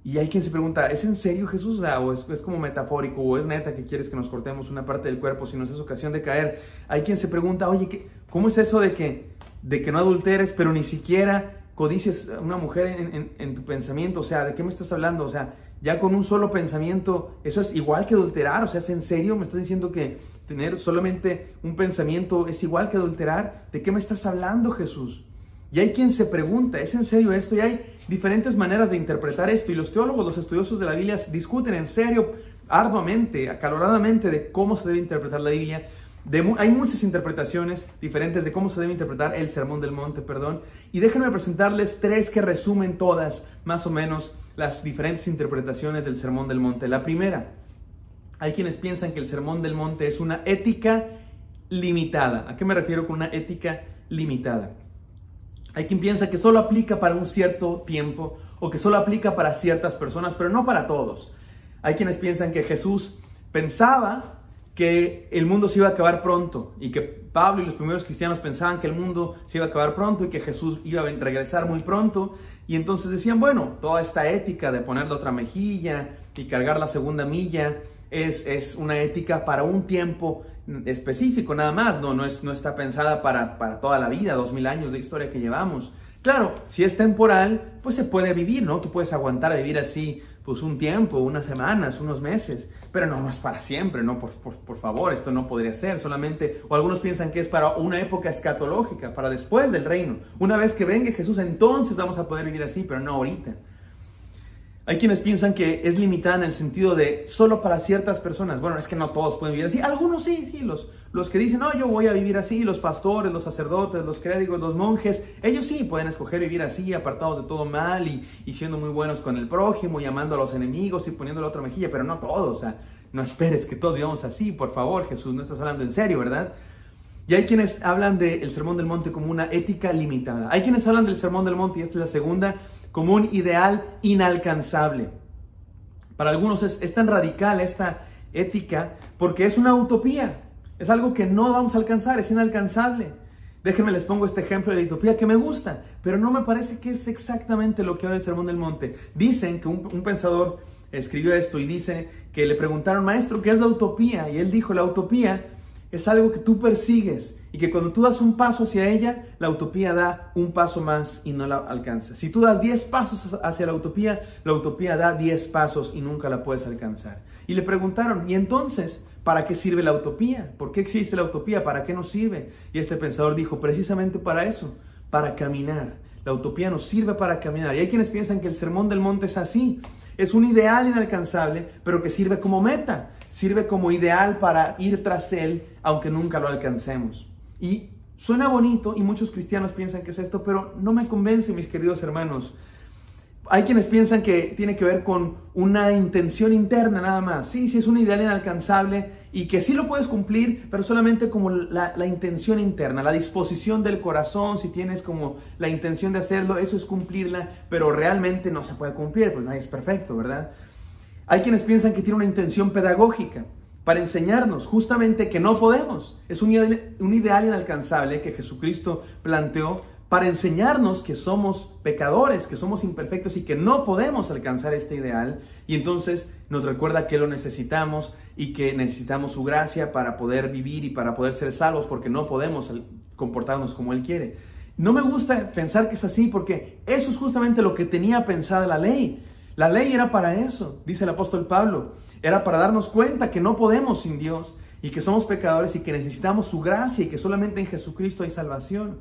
Y hay quien se pregunta: ¿es en serio, Jesús? ¿O es como metafórico? ¿O es neta que quieres que nos cortemos una parte del cuerpo si nos es ocasión de caer? Hay quien se pregunta: oye, ¿cómo es eso de que no adulteres, pero ni siquiera codicies a una mujer en tu pensamiento? O sea, ¿de qué me estás hablando? O sea, ya con un solo pensamiento, ¿eso es igual que adulterar? O sea, ¿es en serio? ¿Me estás diciendo que tener solamente un pensamiento es igual que adulterar? ¿De qué me estás hablando, Jesús? Y hay quien se pregunta: ¿es en serio esto? Y hay diferentes maneras de interpretar esto, y los teólogos, los estudiosos de la Biblia discuten en serio, arduamente, acaloradamente, de cómo se debe interpretar la Biblia. Hay muchas interpretaciones diferentes de cómo se debe interpretar el Sermón del Monte, y déjenme presentarles 3 que resumen todas, más o menos, las diferentes interpretaciones del Sermón del Monte. La primera: hay quienes piensan que el Sermón del Monte es una ética limitada. ¿A qué me refiero con una ética limitada? Hay quien piensa que solo aplica para un cierto tiempo, o que solo aplica para ciertas personas, pero no para todos. Hay quienes piensan que Jesús pensaba que el mundo se iba a acabar pronto, y que Pablo y los primeros cristianos pensaban que el mundo se iba a acabar pronto y que Jesús iba a regresar muy pronto, y entonces decían: bueno, toda esta ética de poner la otra mejilla y cargar la segunda milla es una ética para un tiempo específico nada más, no está pensada para toda la vida, 2000 años de historia que llevamos. Claro, si es temporal, pues se puede vivir, ¿no? Tú puedes aguantar a vivir así, pues un tiempo, unas semanas, unos meses, pero no es para siempre, ¿no? Por favor, esto no podría ser solamente, o algunos piensan que es para una época escatológica, para después del reino. Una vez que venga Jesús, entonces vamos a poder vivir así, pero no ahorita. Hay quienes piensan que es limitada en el sentido de solo para ciertas personas. Bueno, es que no todos pueden vivir así. Algunos sí, los que dicen: no, yo voy a vivir así, los pastores, los sacerdotes, los clérigos, los monjes, ellos sí pueden escoger vivir así, apartados de todo mal y siendo muy buenos con el prójimo, y amando a los enemigos y poniendo la otra mejilla, pero no todos. O sea, no esperes que todos vivamos así, por favor, Jesús, no estás hablando en serio, ¿verdad? Y hay quienes hablan del Sermón del Monte como una ética limitada. Hay quienes hablan del Sermón del Monte, y esta es la segunda, como un ideal inalcanzable. Para algunos es tan radical esta ética porque es una utopía. Es algo que no vamos a alcanzar, es inalcanzable. Déjenme les pongo este ejemplo de la utopía que me gusta, pero no me parece que es exactamente lo que habla el Sermón del Monte. Dicen que un pensador escribió esto y dice que le preguntaron, maestro, ¿qué es la utopía? Y él dijo, la utopía es algo que tú persigues y que cuando tú das un paso hacia ella, la utopía da un paso más y no la alcanza. Si tú das 10 pasos hacia la utopía da 10 pasos y nunca la puedes alcanzar. Y le preguntaron, ¿y entonces para qué sirve la utopía? ¿Por qué existe la utopía? ¿Para qué nos sirve? Y este pensador dijo, precisamente para eso, para caminar. La utopía nos sirve para caminar. Y hay quienes piensan que el Sermón del Monte es así. Es un ideal inalcanzable, pero que sirve como meta. Sirve como ideal para ir tras él, aunque nunca lo alcancemos. Y suena bonito y muchos cristianos piensan que es esto, pero no me convence, mis queridos hermanos. Hay quienes piensan que tiene que ver con una intención interna nada más. Sí, es un ideal inalcanzable y que sí lo puedes cumplir, pero solamente como la intención interna, la disposición del corazón, si tienes como la intención de hacerlo, eso es cumplirla, pero realmente no se puede cumplir, pues nadie es perfecto, ¿verdad? Hay quienes piensan que tiene una intención pedagógica para enseñarnos justamente que no podemos. Es un ideal inalcanzable que Jesucristo planteó para enseñarnos que somos pecadores, que somos imperfectos y que no podemos alcanzar este ideal. Y entonces nos recuerda que lo necesitamos y que necesitamos su gracia para poder vivir y para poder ser salvos, porque no podemos comportarnos como Él quiere. No me gusta pensar que es así, porque eso es justamente lo que tenía pensada la ley. La ley era para eso, dice el apóstol Pablo. Era para darnos cuenta que no podemos sin Dios y que somos pecadores y que necesitamos su gracia y que solamente en Jesucristo hay salvación.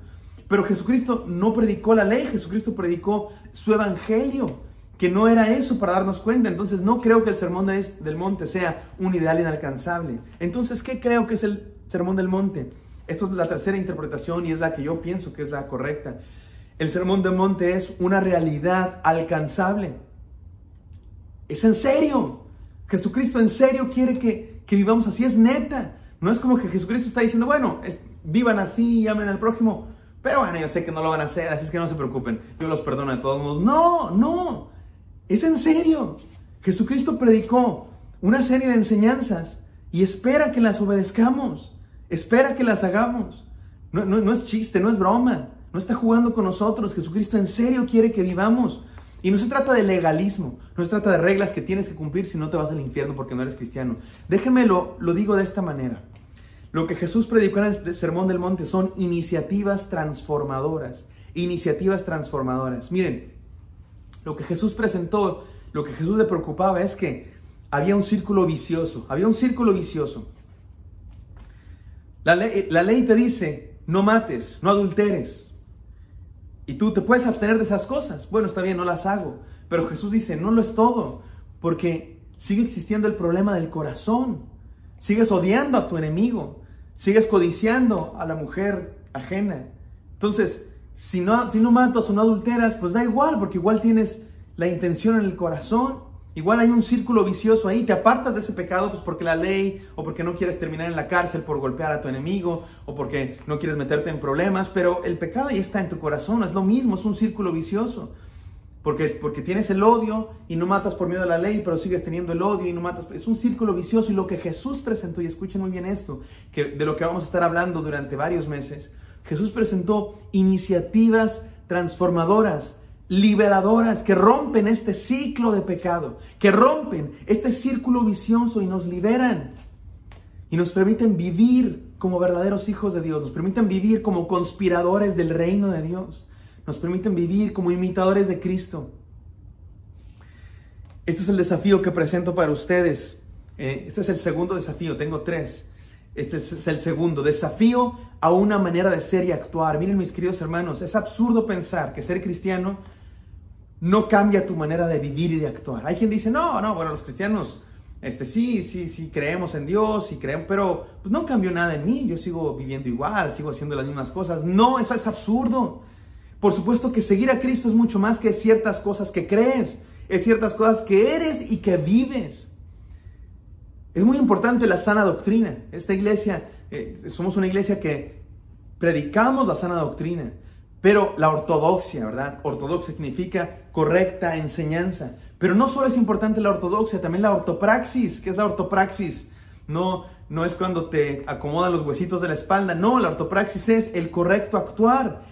Pero Jesucristo no predicó la ley, Jesucristo predicó su evangelio, que no era eso para darnos cuenta. Entonces no creo que el Sermón del Monte sea un ideal inalcanzable. Entonces, ¿qué creo que es el Sermón del Monte? Esto es la tercera interpretación y es la que yo pienso que es la correcta. El Sermón del Monte es una realidad alcanzable. Es en serio. Jesucristo en serio quiere que vivamos así, es neta. No es como que Jesucristo está diciendo, bueno, vivan así y amen al prójimo. Pero bueno, yo sé que no lo van a hacer, así es que no se preocupen. Yo los perdono de todos modos. No. Es en serio. Jesucristo predicó una serie de enseñanzas y espera que las obedezcamos. Espera que las hagamos. No es chiste, no es broma. No está jugando con nosotros. Jesucristo en serio quiere que vivamos. Y no se trata de legalismo. No se trata de reglas que tienes que cumplir si no te vas al infierno porque no eres cristiano. Déjenme lo digo de esta manera. Lo que Jesús predicó en el Sermón del Monte son iniciativas transformadoras. Iniciativas transformadoras. Miren, lo que Jesús presentó, lo que Jesús le preocupaba es que había un círculo vicioso. Había un círculo vicioso. La ley te dice, no mates, no adulteres. Y tú te puedes abstener de esas cosas. Bueno, está bien, no las hago. Pero Jesús dice, no lo es todo. Porque sigue existiendo el problema del corazón. Sigues odiando a tu enemigo. Sigues codiciando a la mujer ajena. Entonces, si no matas o no adulteras, pues da igual, porque igual tienes la intención en el corazón. Igual hay un círculo vicioso ahí. Te apartas de ese pecado pues porque la ley, o porque no quieres terminar en la cárcel por golpear a tu enemigo, o porque no quieres meterte en problemas. Pero el pecado ya está en tu corazón. Es lo mismo, es un círculo vicioso. Porque tienes el odio y no matas por miedo a la ley, pero sigues teniendo el odio y no matas. Es un círculo vicioso. Y lo que Jesús presentó, y escuchen muy bien esto, que de lo que vamos a estar hablando durante varios meses, Jesús presentó iniciativas transformadoras, liberadoras, que rompen este ciclo de pecado, que rompen este círculo vicioso y nos liberan. Y nos permiten vivir como verdaderos hijos de Dios, nos permiten vivir como conspiradores del reino de Dios. Nos permiten vivir como imitadores de Cristo. Este es el desafío que presento para ustedes. Este es el segundo desafío, tengo 3. Este es el segundo, desafío a una manera de ser y actuar. Miren, mis queridos hermanos, es absurdo pensar que ser cristiano no cambia tu manera de vivir y de actuar. Hay quien dice, no, bueno, los cristianos sí creemos en Dios, pero pues no cambió nada en mí. Yo sigo viviendo igual, sigo haciendo las mismas cosas. No, eso es absurdo. Por supuesto que seguir a Cristo es mucho más que ciertas cosas que crees, es ciertas cosas que eres y que vives. Es muy importante la sana doctrina. Esta iglesia somos una iglesia que predicamos la sana doctrina, pero la ortodoxia, ¿verdad? Ortodoxia significa correcta enseñanza. Pero no solo es importante la ortodoxia, también la ortopraxis. ¿Qué es la ortopraxis? No es cuando te acomodan los huesitos de la espalda. No, la ortopraxis es el correcto actuar.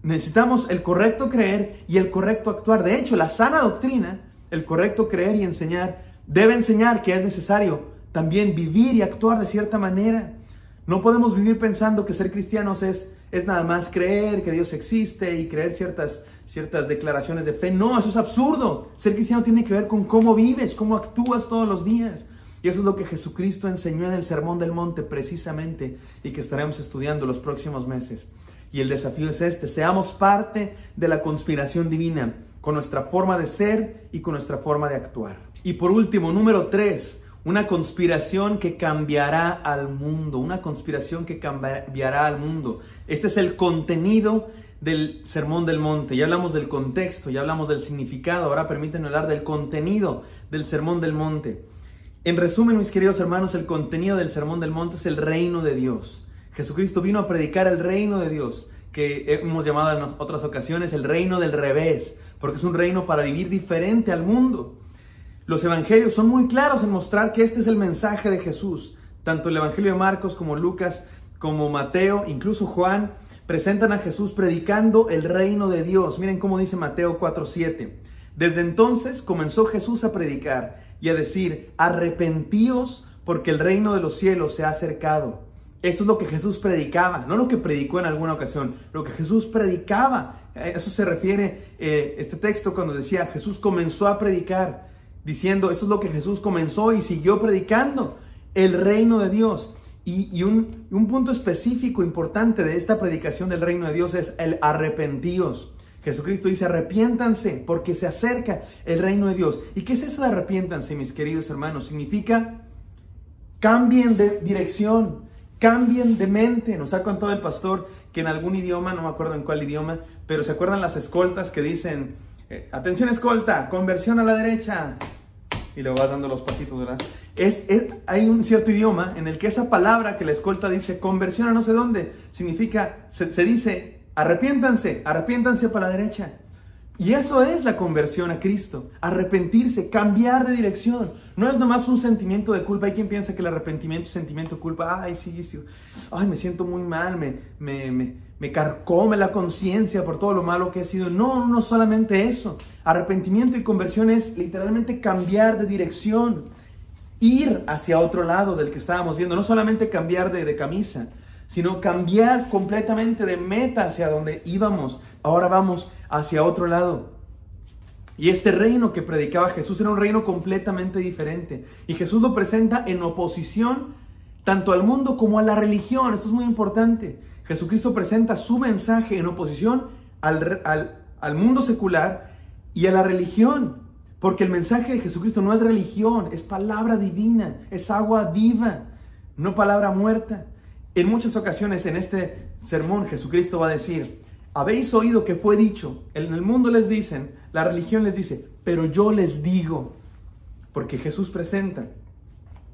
Necesitamos el correcto creer y el correcto actuar. De hecho, la sana doctrina, el correcto creer y enseñar, debe enseñar que es necesario también vivir y actuar de cierta manera. No podemos vivir pensando que ser cristianos es nada más creer que Dios existe y creer ciertas declaraciones de fe. No, eso es absurdo. Ser cristiano tiene que ver con cómo vives, cómo actúas todos los días. Y eso es lo que Jesucristo enseñó en el Sermón del Monte precisamente, y que estaremos estudiando los próximos meses. Y el desafío es este: seamos parte de la conspiración divina con nuestra forma de ser y con nuestra forma de actuar. Y por último, número 3, una conspiración que cambiará al mundo. Una conspiración que cambiará al mundo. Este es el contenido del Sermón del Monte. Ya hablamos del contexto, ya hablamos del significado. Ahora permítanme hablar del contenido del Sermón del Monte. En resumen, mis queridos hermanos, el contenido del Sermón del Monte es el reino de Dios. Jesucristo vino a predicar el reino de Dios, que hemos llamado en otras ocasiones el reino del revés, porque es un reino para vivir diferente al mundo. Los evangelios son muy claros en mostrar que este es el mensaje de Jesús. Tanto el evangelio de Marcos como Lucas, como Mateo, incluso Juan, presentan a Jesús predicando el reino de Dios. Miren cómo dice Mateo 4:7. Desde entonces comenzó Jesús a predicar y a decir: arrepentíos, porque el reino de los cielos se ha acercado. Esto es lo que Jesús predicaba, no lo que predicó en alguna ocasión, lo que Jesús predicaba. A eso se refiere este texto cuando decía Jesús comenzó a predicar, diciendo esto es lo que Jesús comenzó y siguió predicando, el reino de Dios. Y un punto específico importante de esta predicación del reino de Dios es el arrepentíos. Jesucristo dice: arrepiéntanse porque se acerca el reino de Dios. ¿Y qué es eso de arrepiéntanse, mis queridos hermanos? Significa cambien de dirección, cambien de mente. Nos ha contado el pastor que en algún idioma, no me acuerdo en cuál idioma, pero ¿se acuerdan las escoltas que dicen atención escolta, conversión a la derecha? Y luego vas dando los pasitos, ¿verdad? Hay un cierto idioma en el que esa palabra que la escolta dice conversión a no sé dónde, significa, se dice arrepiéntanse para la derecha. Y eso es la conversión a Cristo, arrepentirse, cambiar de dirección. No es nomás un sentimiento de culpa. Hay quien piensa que el arrepentimiento es sentimiento de culpa. Ay, sí, ay, me siento muy mal, me carcome la conciencia por todo lo malo que he sido. No solamente eso. Arrepentimiento y conversión es literalmente cambiar de dirección, ir hacia otro lado del que estábamos viendo. No solamente cambiar de camisa, sino cambiar completamente de meta hacia donde íbamos. Ahora vamos hacia otro lado. Y este reino que predicaba Jesús era un reino completamente diferente. Y Jesús lo presenta en oposición tanto al mundo como a la religión. Esto es muy importante. Jesucristo presenta su mensaje en oposición al mundo secular y a la religión. Porque el mensaje de Jesucristo no es religión, es palabra divina, es agua viva, no palabra muerta. En muchas ocasiones en este sermón Jesucristo va a decir: habéis oído que fue dicho, en el mundo les dicen, la religión les dice, pero yo les digo. Porque Jesús presenta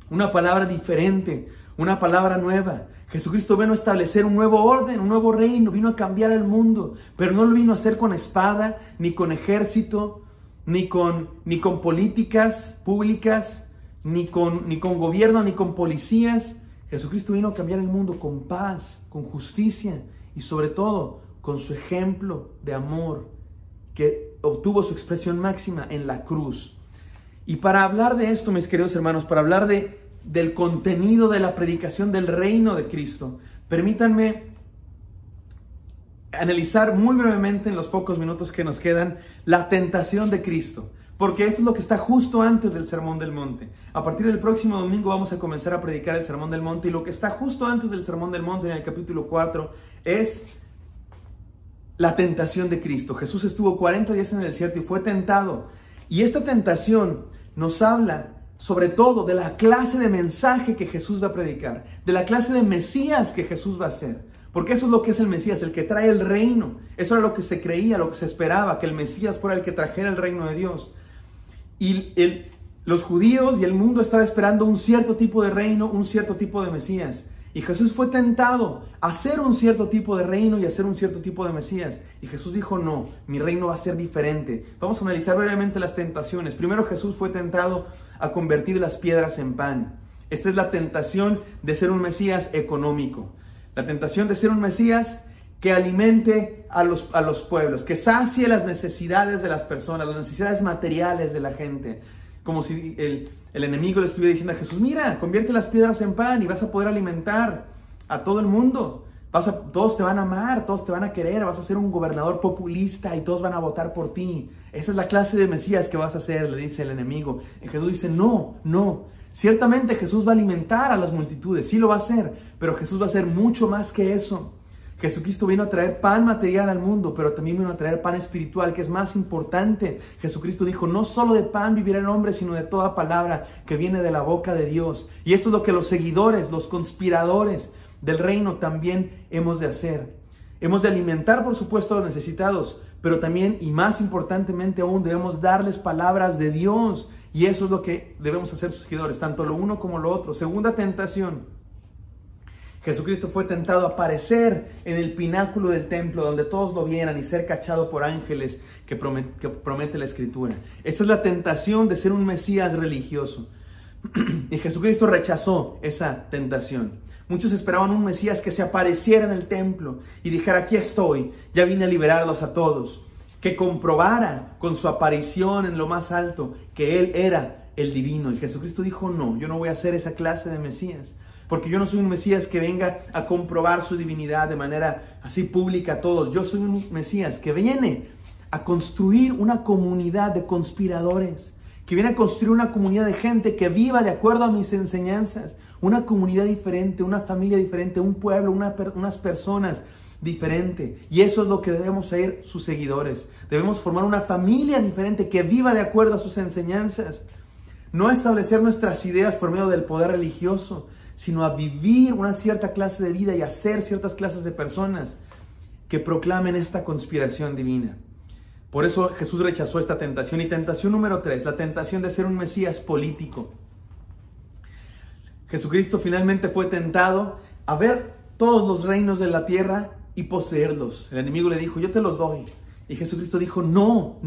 una palabra diferente, una palabra nueva. Jesucristo vino a establecer un nuevo orden, un nuevo reino, vino a cambiar el mundo, pero no lo vino a hacer con espada, ni con ejército, ni con políticas públicas, ni con gobierno, ni con policías. Jesucristo vino a cambiar el mundo con paz, con justicia y sobre todo con su ejemplo de amor que obtuvo su expresión máxima en la cruz. Y para hablar de esto, mis queridos hermanos, para hablar del contenido de la predicación del reino de Cristo, permítanme analizar muy brevemente en los pocos minutos que nos quedan la tentación de Cristo. Porque esto es lo que está justo antes del Sermón del Monte. A partir del próximo domingo vamos a comenzar a predicar el Sermón del Monte. Y lo que está justo antes del Sermón del Monte, en el capítulo 4, es la tentación de Cristo. Jesús estuvo 40 días en el desierto y fue tentado. Y esta tentación nos habla sobre todo de la clase de mensaje que Jesús va a predicar, de la clase de Mesías que Jesús va a ser. Porque eso es lo que es el Mesías, el que trae el reino. Eso era lo que se creía, lo que se esperaba, que el Mesías fuera el que trajera el reino de Dios. Y los judíos y el mundo estaba esperando un cierto tipo de reino, un cierto tipo de Mesías. Y Jesús fue tentado a hacer un cierto tipo de reino y a hacer un cierto tipo de Mesías. Y Jesús dijo, no, mi reino va a ser diferente. Vamos a analizar brevemente las tentaciones. Primero, Jesús fue tentado a convertir las piedras en pan. Esta es la tentación de ser un Mesías económico. La tentación de ser un Mesías que alimente a los pueblos, que sacie las necesidades de las personas, las necesidades materiales de la gente. Como si el enemigo le estuviera diciendo a Jesús, mira, convierte las piedras en pan y vas a poder alimentar a todo el mundo. Todos te van a amar, todos te van a querer, vas a ser un gobernador populista y todos van a votar por ti. Esa es la clase de Mesías que vas a ser, le dice el enemigo. Y Jesús dice, no. Ciertamente Jesús va a alimentar a las multitudes, sí lo va a hacer, pero Jesús va a hacer mucho más que eso. Jesucristo vino a traer pan material al mundo, pero también vino a traer pan espiritual, que es más importante. Jesucristo dijo, no solo de pan vivirá el hombre, sino de toda palabra que viene de la boca de Dios. Y esto es lo que los seguidores, los conspiradores del reino también hemos de hacer. Hemos de alimentar, por supuesto, a los necesitados, pero también, y más importantemente aún, debemos darles palabras de Dios. Y eso es lo que debemos hacer sus seguidores, tanto lo uno como lo otro. Segunda tentación. Jesucristo fue tentado a aparecer en el pináculo del templo, donde todos lo vieran y ser cachado por ángeles que promete la Escritura. Esta es la tentación de ser un Mesías religioso. Y Jesucristo rechazó esa tentación. Muchos esperaban un Mesías que se apareciera en el templo y dijera, aquí estoy, ya vine a liberarlos a todos. Que comprobara con su aparición en lo más alto que Él era el divino. Y Jesucristo dijo, no, yo no voy a ser esa clase de Mesías. Porque yo no soy un Mesías que venga a comprobar su divinidad de manera así pública a todos. Yo soy un Mesías que viene a construir una comunidad de conspiradores. Que viene a construir una comunidad de gente que viva de acuerdo a mis enseñanzas. Una comunidad diferente, una familia diferente, un pueblo, unas personas diferente. Y eso es lo que debemos ser sus seguidores. Debemos formar una familia diferente que viva de acuerdo a sus enseñanzas. No a establecer nuestras ideas por medio del poder religioso, sino a vivir una cierta clase de vida y a ser ciertas clases de personas que proclamen esta conspiración divina. Por eso Jesús rechazó esta tentación. Y tentación número 3, la tentación de ser un Mesías político. Jesucristo finalmente fue tentado a ver todos los reinos de la tierra y poseerlos. El enemigo le dijo, yo te los doy. Y Jesucristo dijo, no,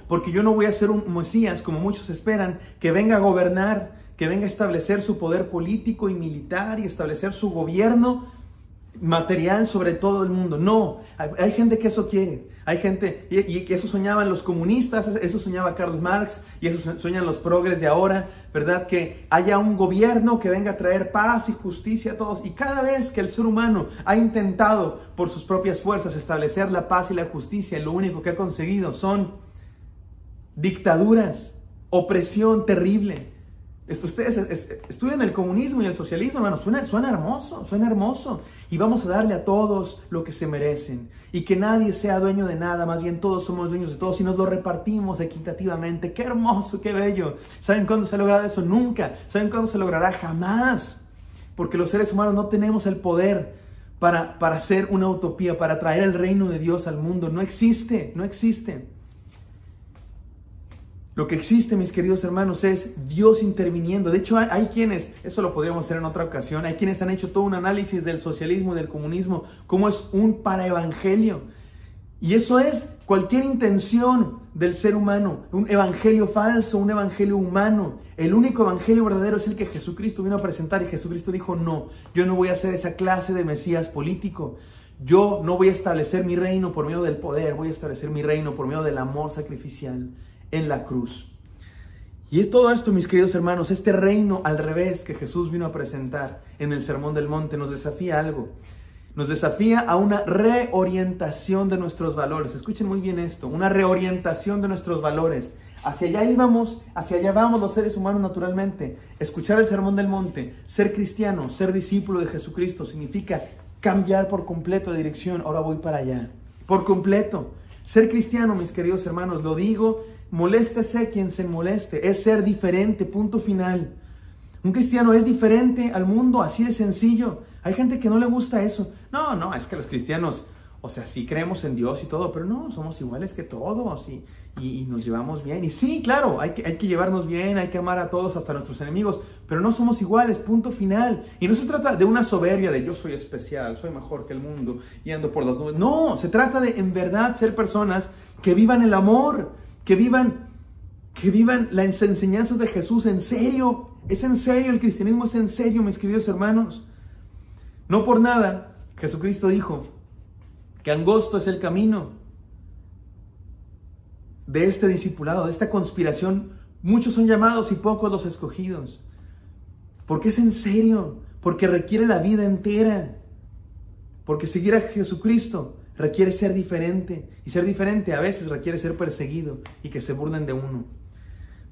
porque yo no voy a ser un Mesías, como muchos esperan, que venga a gobernar, que venga a establecer su poder político y militar y establecer su gobierno material sobre todo el mundo. No, hay gente que eso quiere. Hay gente, y eso soñaban los comunistas, eso soñaba Karl Marx, y eso sueñan los progres de ahora, ¿verdad? Que haya un gobierno que venga a traer paz y justicia a todos. Y cada vez que el ser humano ha intentado por sus propias fuerzas establecer la paz y la justicia, lo único que ha conseguido son dictaduras, opresión terrible. Ustedes estudian el comunismo y el socialismo, hermanos, suena hermoso. Y vamos a darle a todos lo que se merecen. Y que nadie sea dueño de nada, más bien todos somos dueños de todos y nos lo repartimos equitativamente. ¡Qué hermoso, qué bello! ¿Saben cuándo se ha logrado eso? Nunca. ¿Saben cuándo se logrará? Jamás. Porque los seres humanos no tenemos el poder para hacer una utopía, para traer el reino de Dios al mundo. No existe. Lo que existe, mis queridos hermanos, es Dios interviniendo. De hecho, hay quienes, eso lo podríamos hacer en otra ocasión, hay quienes han hecho todo un análisis del socialismo y del comunismo, como es un paraevangelio. Y eso es cualquier intención del ser humano, un evangelio falso, un evangelio humano. El único evangelio verdadero es el que Jesucristo vino a presentar, y Jesucristo dijo, no, yo no voy a ser esa clase de Mesías político. Yo no voy a establecer mi reino por medio del poder, voy a establecer mi reino por medio del amor sacrificial en la cruz. Y es todo esto, mis queridos hermanos, este reino al revés que Jesús vino a presentar en el Sermón del Monte, nos desafía a algo. Nos desafía a una reorientación de nuestros valores. Escuchen muy bien esto, una reorientación de nuestros valores. Hacia allá vamos los seres humanos naturalmente. Escuchar el Sermón del Monte, ser cristiano, ser discípulo de Jesucristo, significa cambiar por completo de dirección. Ahora voy para allá, por completo. Ser cristiano, mis queridos hermanos, lo digo, moléstese quien se moleste, es ser diferente, punto final. Un cristiano es diferente al mundo, así de sencillo. Hay gente que no le gusta eso. No, es que los cristianos O sea, sí creemos en Dios y todo, pero no, somos iguales que todos y nos llevamos bien. Y sí, claro, hay que llevarnos bien, hay que amar a todos, hasta a nuestros enemigos, pero no somos iguales, punto final. Y no se trata de una soberbia de yo soy especial, soy mejor que el mundo y ando por las nubes. No, se trata de en verdad ser personas que vivan el amor, que vivan las enseñanzas de Jesús en serio. Es en serio, el cristianismo es en serio, mis queridos hermanos. No por nada, Jesucristo dijo que angosto es el camino de este discipulado, de esta conspiración. Muchos son llamados y pocos los escogidos. Porque es en serio, porque requiere la vida entera. Porque seguir a Jesucristo requiere ser diferente. Y ser diferente a veces requiere ser perseguido y que se burlen de uno.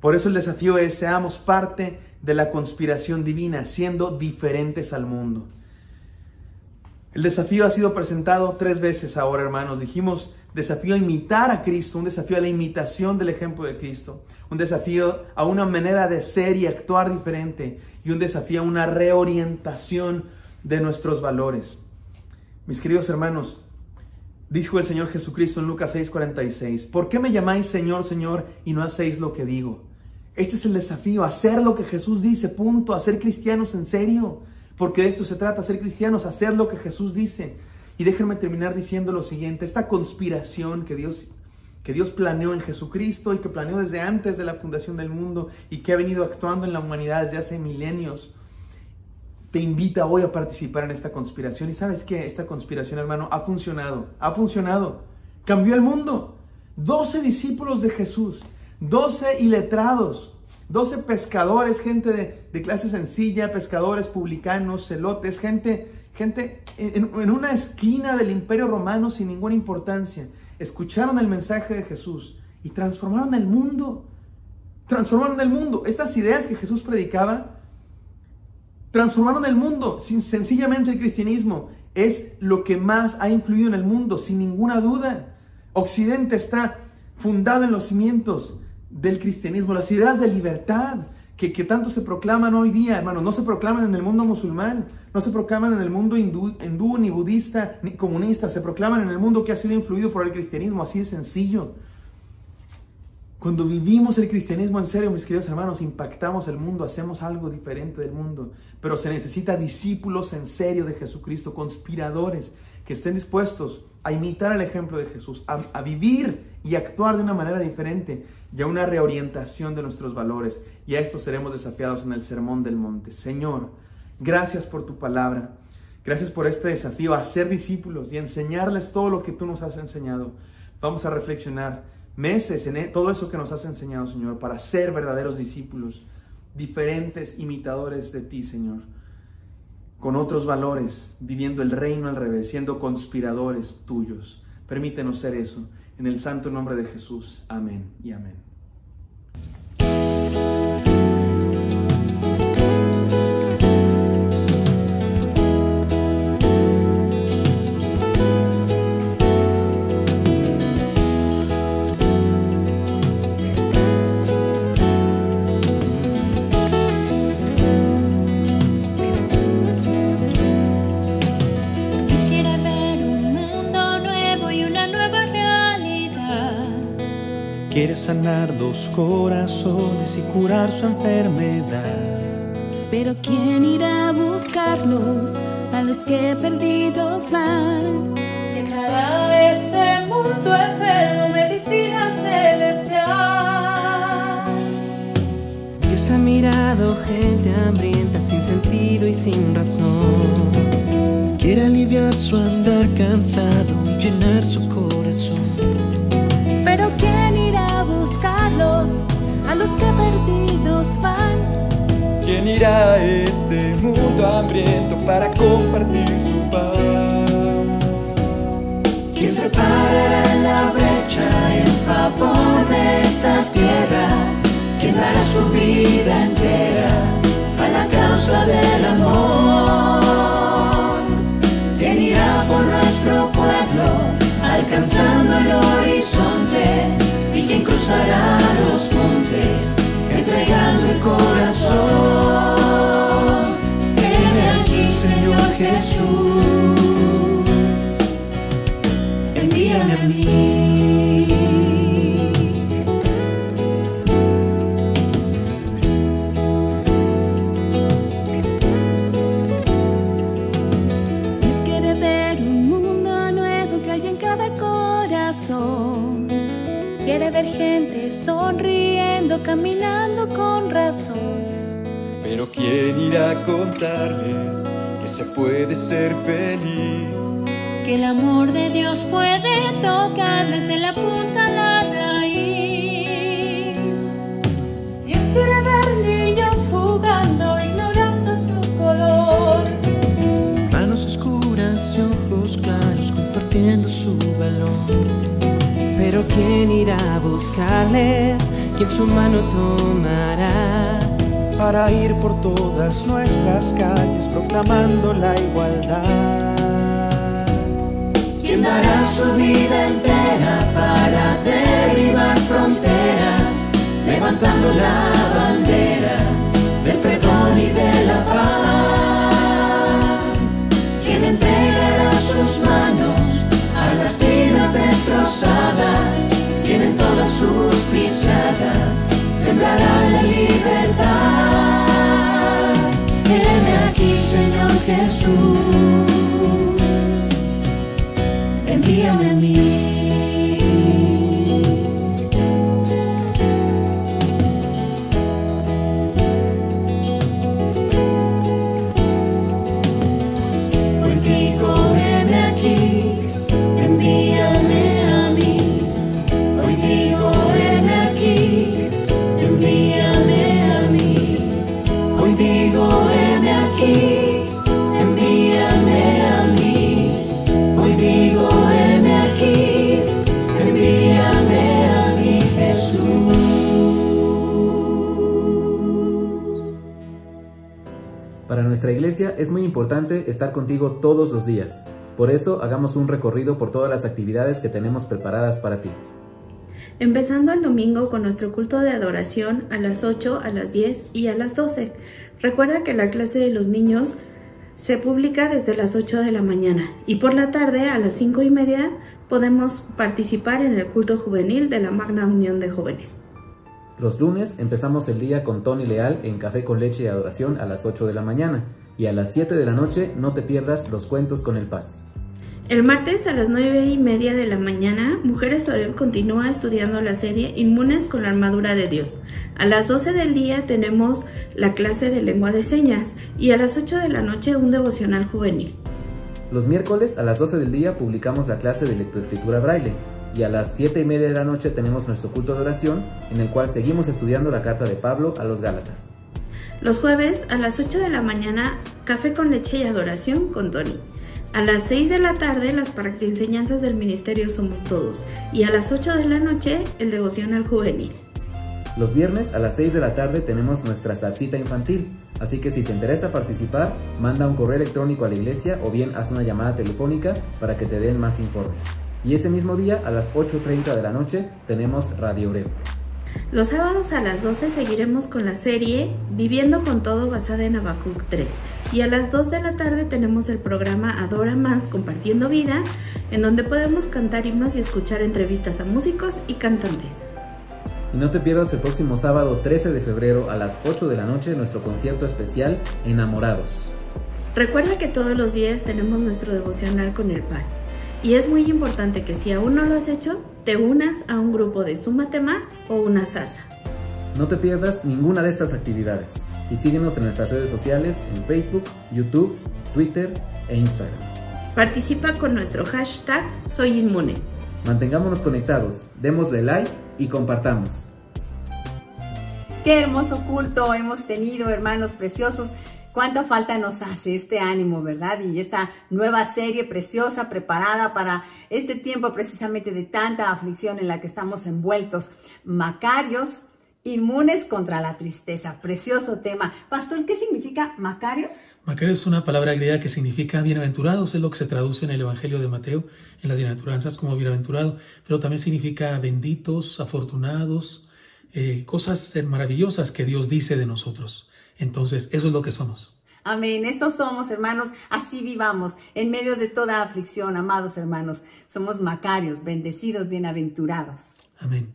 Por eso el desafío es: seamos parte de la conspiración divina, siendo diferentes al mundo. El desafío ha sido presentado 3 veces ahora, hermanos. Dijimos desafío a imitar a Cristo, un desafío a la imitación del ejemplo de Cristo, un desafío a una manera de ser y actuar diferente, y un desafío a una reorientación de nuestros valores. Mis queridos hermanos, dijo el Señor Jesucristo en Lucas 6:46, ¿por qué me llamáis Señor, Señor, y no hacéis lo que digo? Este es el desafío, hacer lo que Jesús dice, punto, a ser cristianos en serio. Porque de esto se trata, ser cristianos, hacer lo que Jesús dice. Y déjenme terminar diciendo lo siguiente: esta conspiración que Dios planeó en Jesucristo y que planeó desde antes de la fundación del mundo y que ha venido actuando en la humanidad desde hace milenios, te invita hoy a participar en esta conspiración. Y ¿sabes qué? Esta conspiración, hermano, ha funcionado. Cambió el mundo. 12 discípulos de Jesús, 12 iletrados, 12 pescadores, gente de clase sencilla, pescadores publicanos, celotes, gente en una esquina del Imperio Romano sin ninguna importancia. Escucharon el mensaje de Jesús y transformaron el mundo. Estas ideas que Jesús predicaba transformaron el mundo. Sencillamente el cristianismo es lo que más ha influido en el mundo, sin ninguna duda. Occidente está fundado en los cimientos del cristianismo, las ideas de libertad que tanto se proclaman hoy día, hermano, no se proclaman en el mundo musulmán, no se proclaman en el mundo hindú, ni budista, ni comunista, se proclaman en el mundo que ha sido influido por el cristianismo, así de sencillo. Cuando vivimos el cristianismo en serio, mis queridos hermanos, impactamos el mundo, hacemos algo diferente del mundo, pero se necesita discípulos en serio de Jesucristo, conspiradores, que estén dispuestos a imitar el ejemplo de Jesús, a vivir y actuar de una manera diferente, y a una reorientación de nuestros valores. Y a esto seremos desafiados en el Sermón del Monte. Señor, gracias por tu palabra. Gracias por este desafío a ser discípulos y enseñarles todo lo que tú nos has enseñado. Vamos a reflexionar meses en todo eso que nos has enseñado, Señor, para ser verdaderos discípulos, diferentes imitadores de ti, Señor, con otros valores, viviendo el reino al revés, siendo conspiradores tuyos. Permítenos ser eso. En el santo nombre de Jesús. Amén y amén. Quiere sanar 2 corazones y curar su enfermedad. Pero ¿quién irá a buscarlos a los que perdidos van? ¿Quién dará a este mundo enfermo medicina celestial? Dios ha mirado gente hambrienta sin sentido y sin razón. Quiere aliviar su andar cansado y llenar su corazón. Pero ¿quién irá a buscarlos a los que perdidos van? ¿Quién irá a este mundo hambriento para compartir su pan? ¿Quién se parará en la brecha en favor de esta tierra? ¿Quién dará su vida entera a la causa del amor? ¿Quién irá por nuestro pueblo alcanzando el horizonte? ¿Y quién cruzará los montes entregando el corazón? Ven aquí, Señor Jesús. sonriendo, caminando con razón. Pero ¿quién irá a contarles que se puede ser feliz? Que el amor de Dios puede tocar desde la punta a la raíz. Dios quiere ver niños jugando, ignorando su color. Manos oscuras y ojos claros compartiendo su balón. Pero ¿quién irá a buscarles? ¿Quién su mano tomará? Para ir por todas nuestras calles proclamando la igualdad. ¿Quién dará su vida entera para derribar fronteras, levantando la bandera del perdón y de la paz? ¿Quién entregará sus manos a las vidas destrozadas? ¿Quién en todas sus pisadas sembrará la libertad? Heme aquí, Señor Jesús, envíame a mí. Hoy digo, heme aquí, envíame a mí. Hoy digo, heme aquí, envíame a mí. Hoy digo, heme aquí, envíame a mí. Hoy digo, heme aquí, envíame a mí, Jesús. Para nuestra iglesia es muy importante estar contigo todos los días. Por eso hagamos un recorrido por todas las actividades que tenemos preparadas para ti. Empezando el domingo con nuestro culto de adoración a las 8, a las 10 y a las 12. Recuerda que la clase de los niños se publica desde las 8 de la mañana y por la tarde a las 5:30 podemos participar en el culto juvenil de la Magna Unión de Jóvenes. Los lunes empezamos el día con Tony Leal en Café con Leche y Adoración a las 8 de la mañana y a las 7 de la noche no te pierdas los cuentos con el Paz. El martes a las 9:30 de la mañana, Mujeres Oreb continúa estudiando la serie Inmunes con la armadura de Dios. A las 12 del día tenemos la clase de lengua de señas y a las 8 de la noche un devocional juvenil. Los miércoles a las 12 del día publicamos la clase de lectoescritura braille y a las 7:30 de la noche tenemos nuestro culto de oración en el cual seguimos estudiando la carta de Pablo a los Gálatas. Los jueves a las 8 de la mañana, Café con Leche y Adoración con Tony. A las 6 de la tarde, las enseñanzas del ministerio Somos Todos. Y a las 8 de la noche, el devocional juvenil. Los viernes a las 6 de la tarde tenemos nuestra salsita infantil. Así que si te interesa participar, manda un correo electrónico a la iglesia o bien haz una llamada telefónica para que te den más informes. Y ese mismo día, a las 8:30 de la noche, tenemos Radio Oreb. Los sábados a las 12 seguiremos con la serie Viviendo con Todo basada en Habacuc 3. Y a las 2 de la tarde tenemos el programa Adora Más Compartiendo Vida, en donde podemos cantar himnos y escuchar entrevistas a músicos y cantantes. Y no te pierdas el próximo sábado 13 de febrero a las 8 de la noche nuestro concierto especial Enamorados. Recuerda que todos los días tenemos nuestro devocional con el Paz. Y es muy importante que si aún no lo has hecho, te unas a un grupo de Súmate Más o una zarza. No te pierdas ninguna de estas actividades y síguenos en nuestras redes sociales en Facebook, YouTube, Twitter e Instagram. Participa con nuestro hashtag #SoyInmune. Mantengámonos conectados, démosle like y compartamos. Qué hermoso culto hemos tenido, hermanos preciosos. Cuánta falta nos hace este ánimo, ¿verdad? Y esta nueva serie preciosa preparada para este tiempo precisamente de tanta aflicción en la que estamos envueltos. Macarios, inmunes contra la tristeza. Precioso tema. Pastor, ¿qué significa Macarios? Macarios es una palabra griega que significa bienaventurados, es lo que se traduce en el Evangelio de Mateo, en las bienaventuranzas como bienaventurado, pero también significa benditos, afortunados, cosas maravillosas que Dios dice de nosotros. Entonces, eso es lo que somos. Amén, eso somos, hermanos, así vivamos, en medio de toda aflicción, amados hermanos. Somos macarios, bendecidos, bienaventurados. Amén.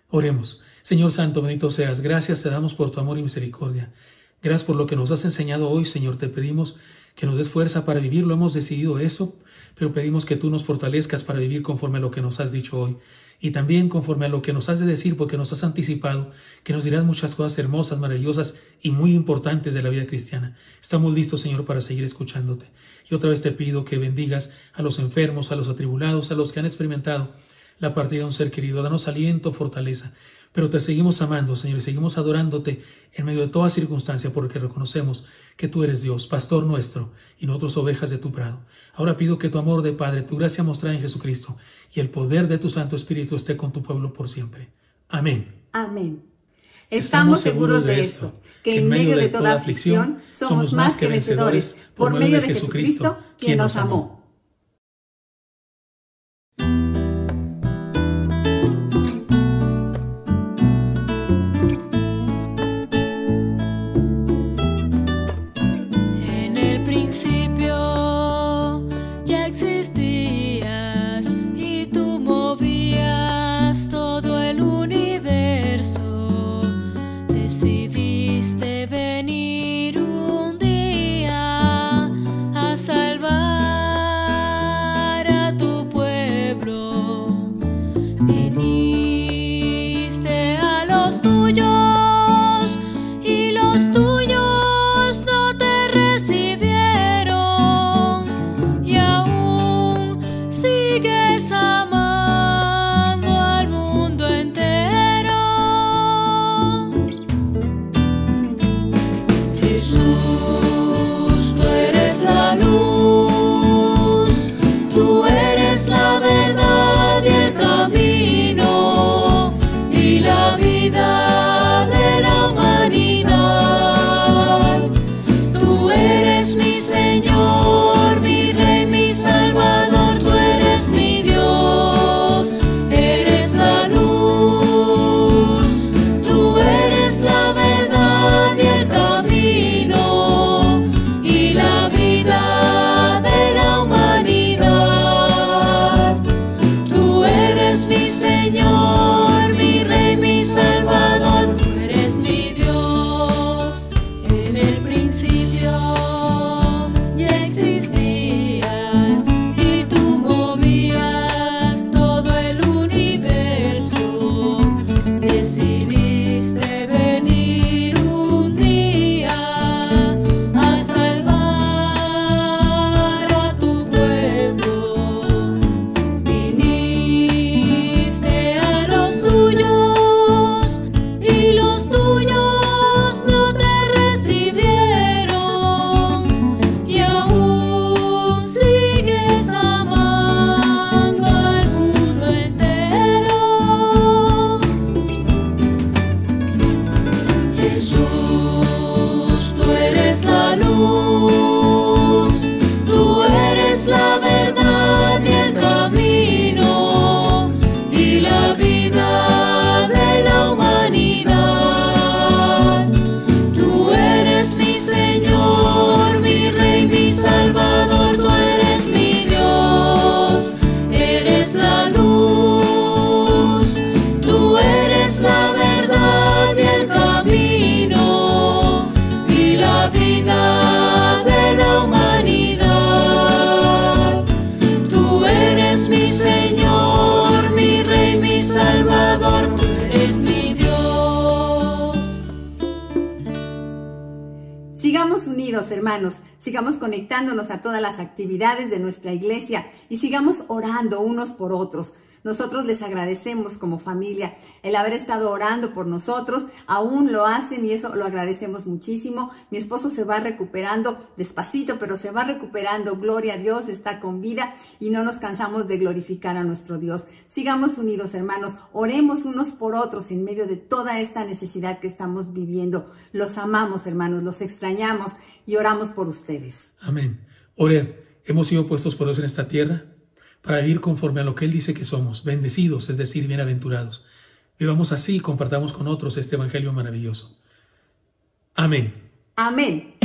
Oremos. Señor Santo, bendito seas. Gracias te damos por tu amor y misericordia. Gracias por lo que nos has enseñado hoy, Señor. Te pedimos que nos des fuerza para vivir. Lo hemos decidido eso, pero pedimos que tú nos fortalezcas para vivir conforme a lo que nos has dicho hoy. Y también conforme a lo que nos has de decir, porque nos has anticipado, que nos dirás muchas cosas hermosas, maravillosas y muy importantes de la vida cristiana. Estamos listos, Señor, para seguir escuchándote. Y otra vez te pido que bendigas a los enfermos, a los atribulados, a los que han experimentado la partida de un ser querido. Danos aliento, fortaleza. Pero te seguimos amando, Señor, y seguimos adorándote en medio de toda circunstancia, porque reconocemos que tú eres Dios, pastor nuestro, y nosotros ovejas de tu prado. Ahora pido que tu amor de Padre, tu gracia mostrada en Jesucristo y el poder de tu Santo Espíritu esté con tu pueblo por siempre. Amén. Amén. Estamos seguros de esto, que en medio de toda aflicción somos más que vencedores por medio de Jesucristo, quien nos amó. Unidos, hermanos, sigamos conectándonos a todas las actividades de nuestra iglesia y sigamos orando unos por otros. Nosotros les agradecemos como familia el haber estado orando por nosotros, aún lo hacen y eso lo agradecemos muchísimo. Mi esposo se va recuperando despacito, pero se va recuperando, gloria a Dios, está con vida y no nos cansamos de glorificar a nuestro Dios. Sigamos unidos, hermanos, oremos unos por otros en medio de toda esta necesidad que estamos viviendo. Los amamos, hermanos, los extrañamos y oramos por ustedes. Amén. Ore, hemos sido puestos por Dios en esta tierra para vivir conforme a lo que Él dice que somos, bendecidos, es decir, bienaventurados. Vivamos así y compartamos con otros este evangelio maravilloso. Amén. Amén.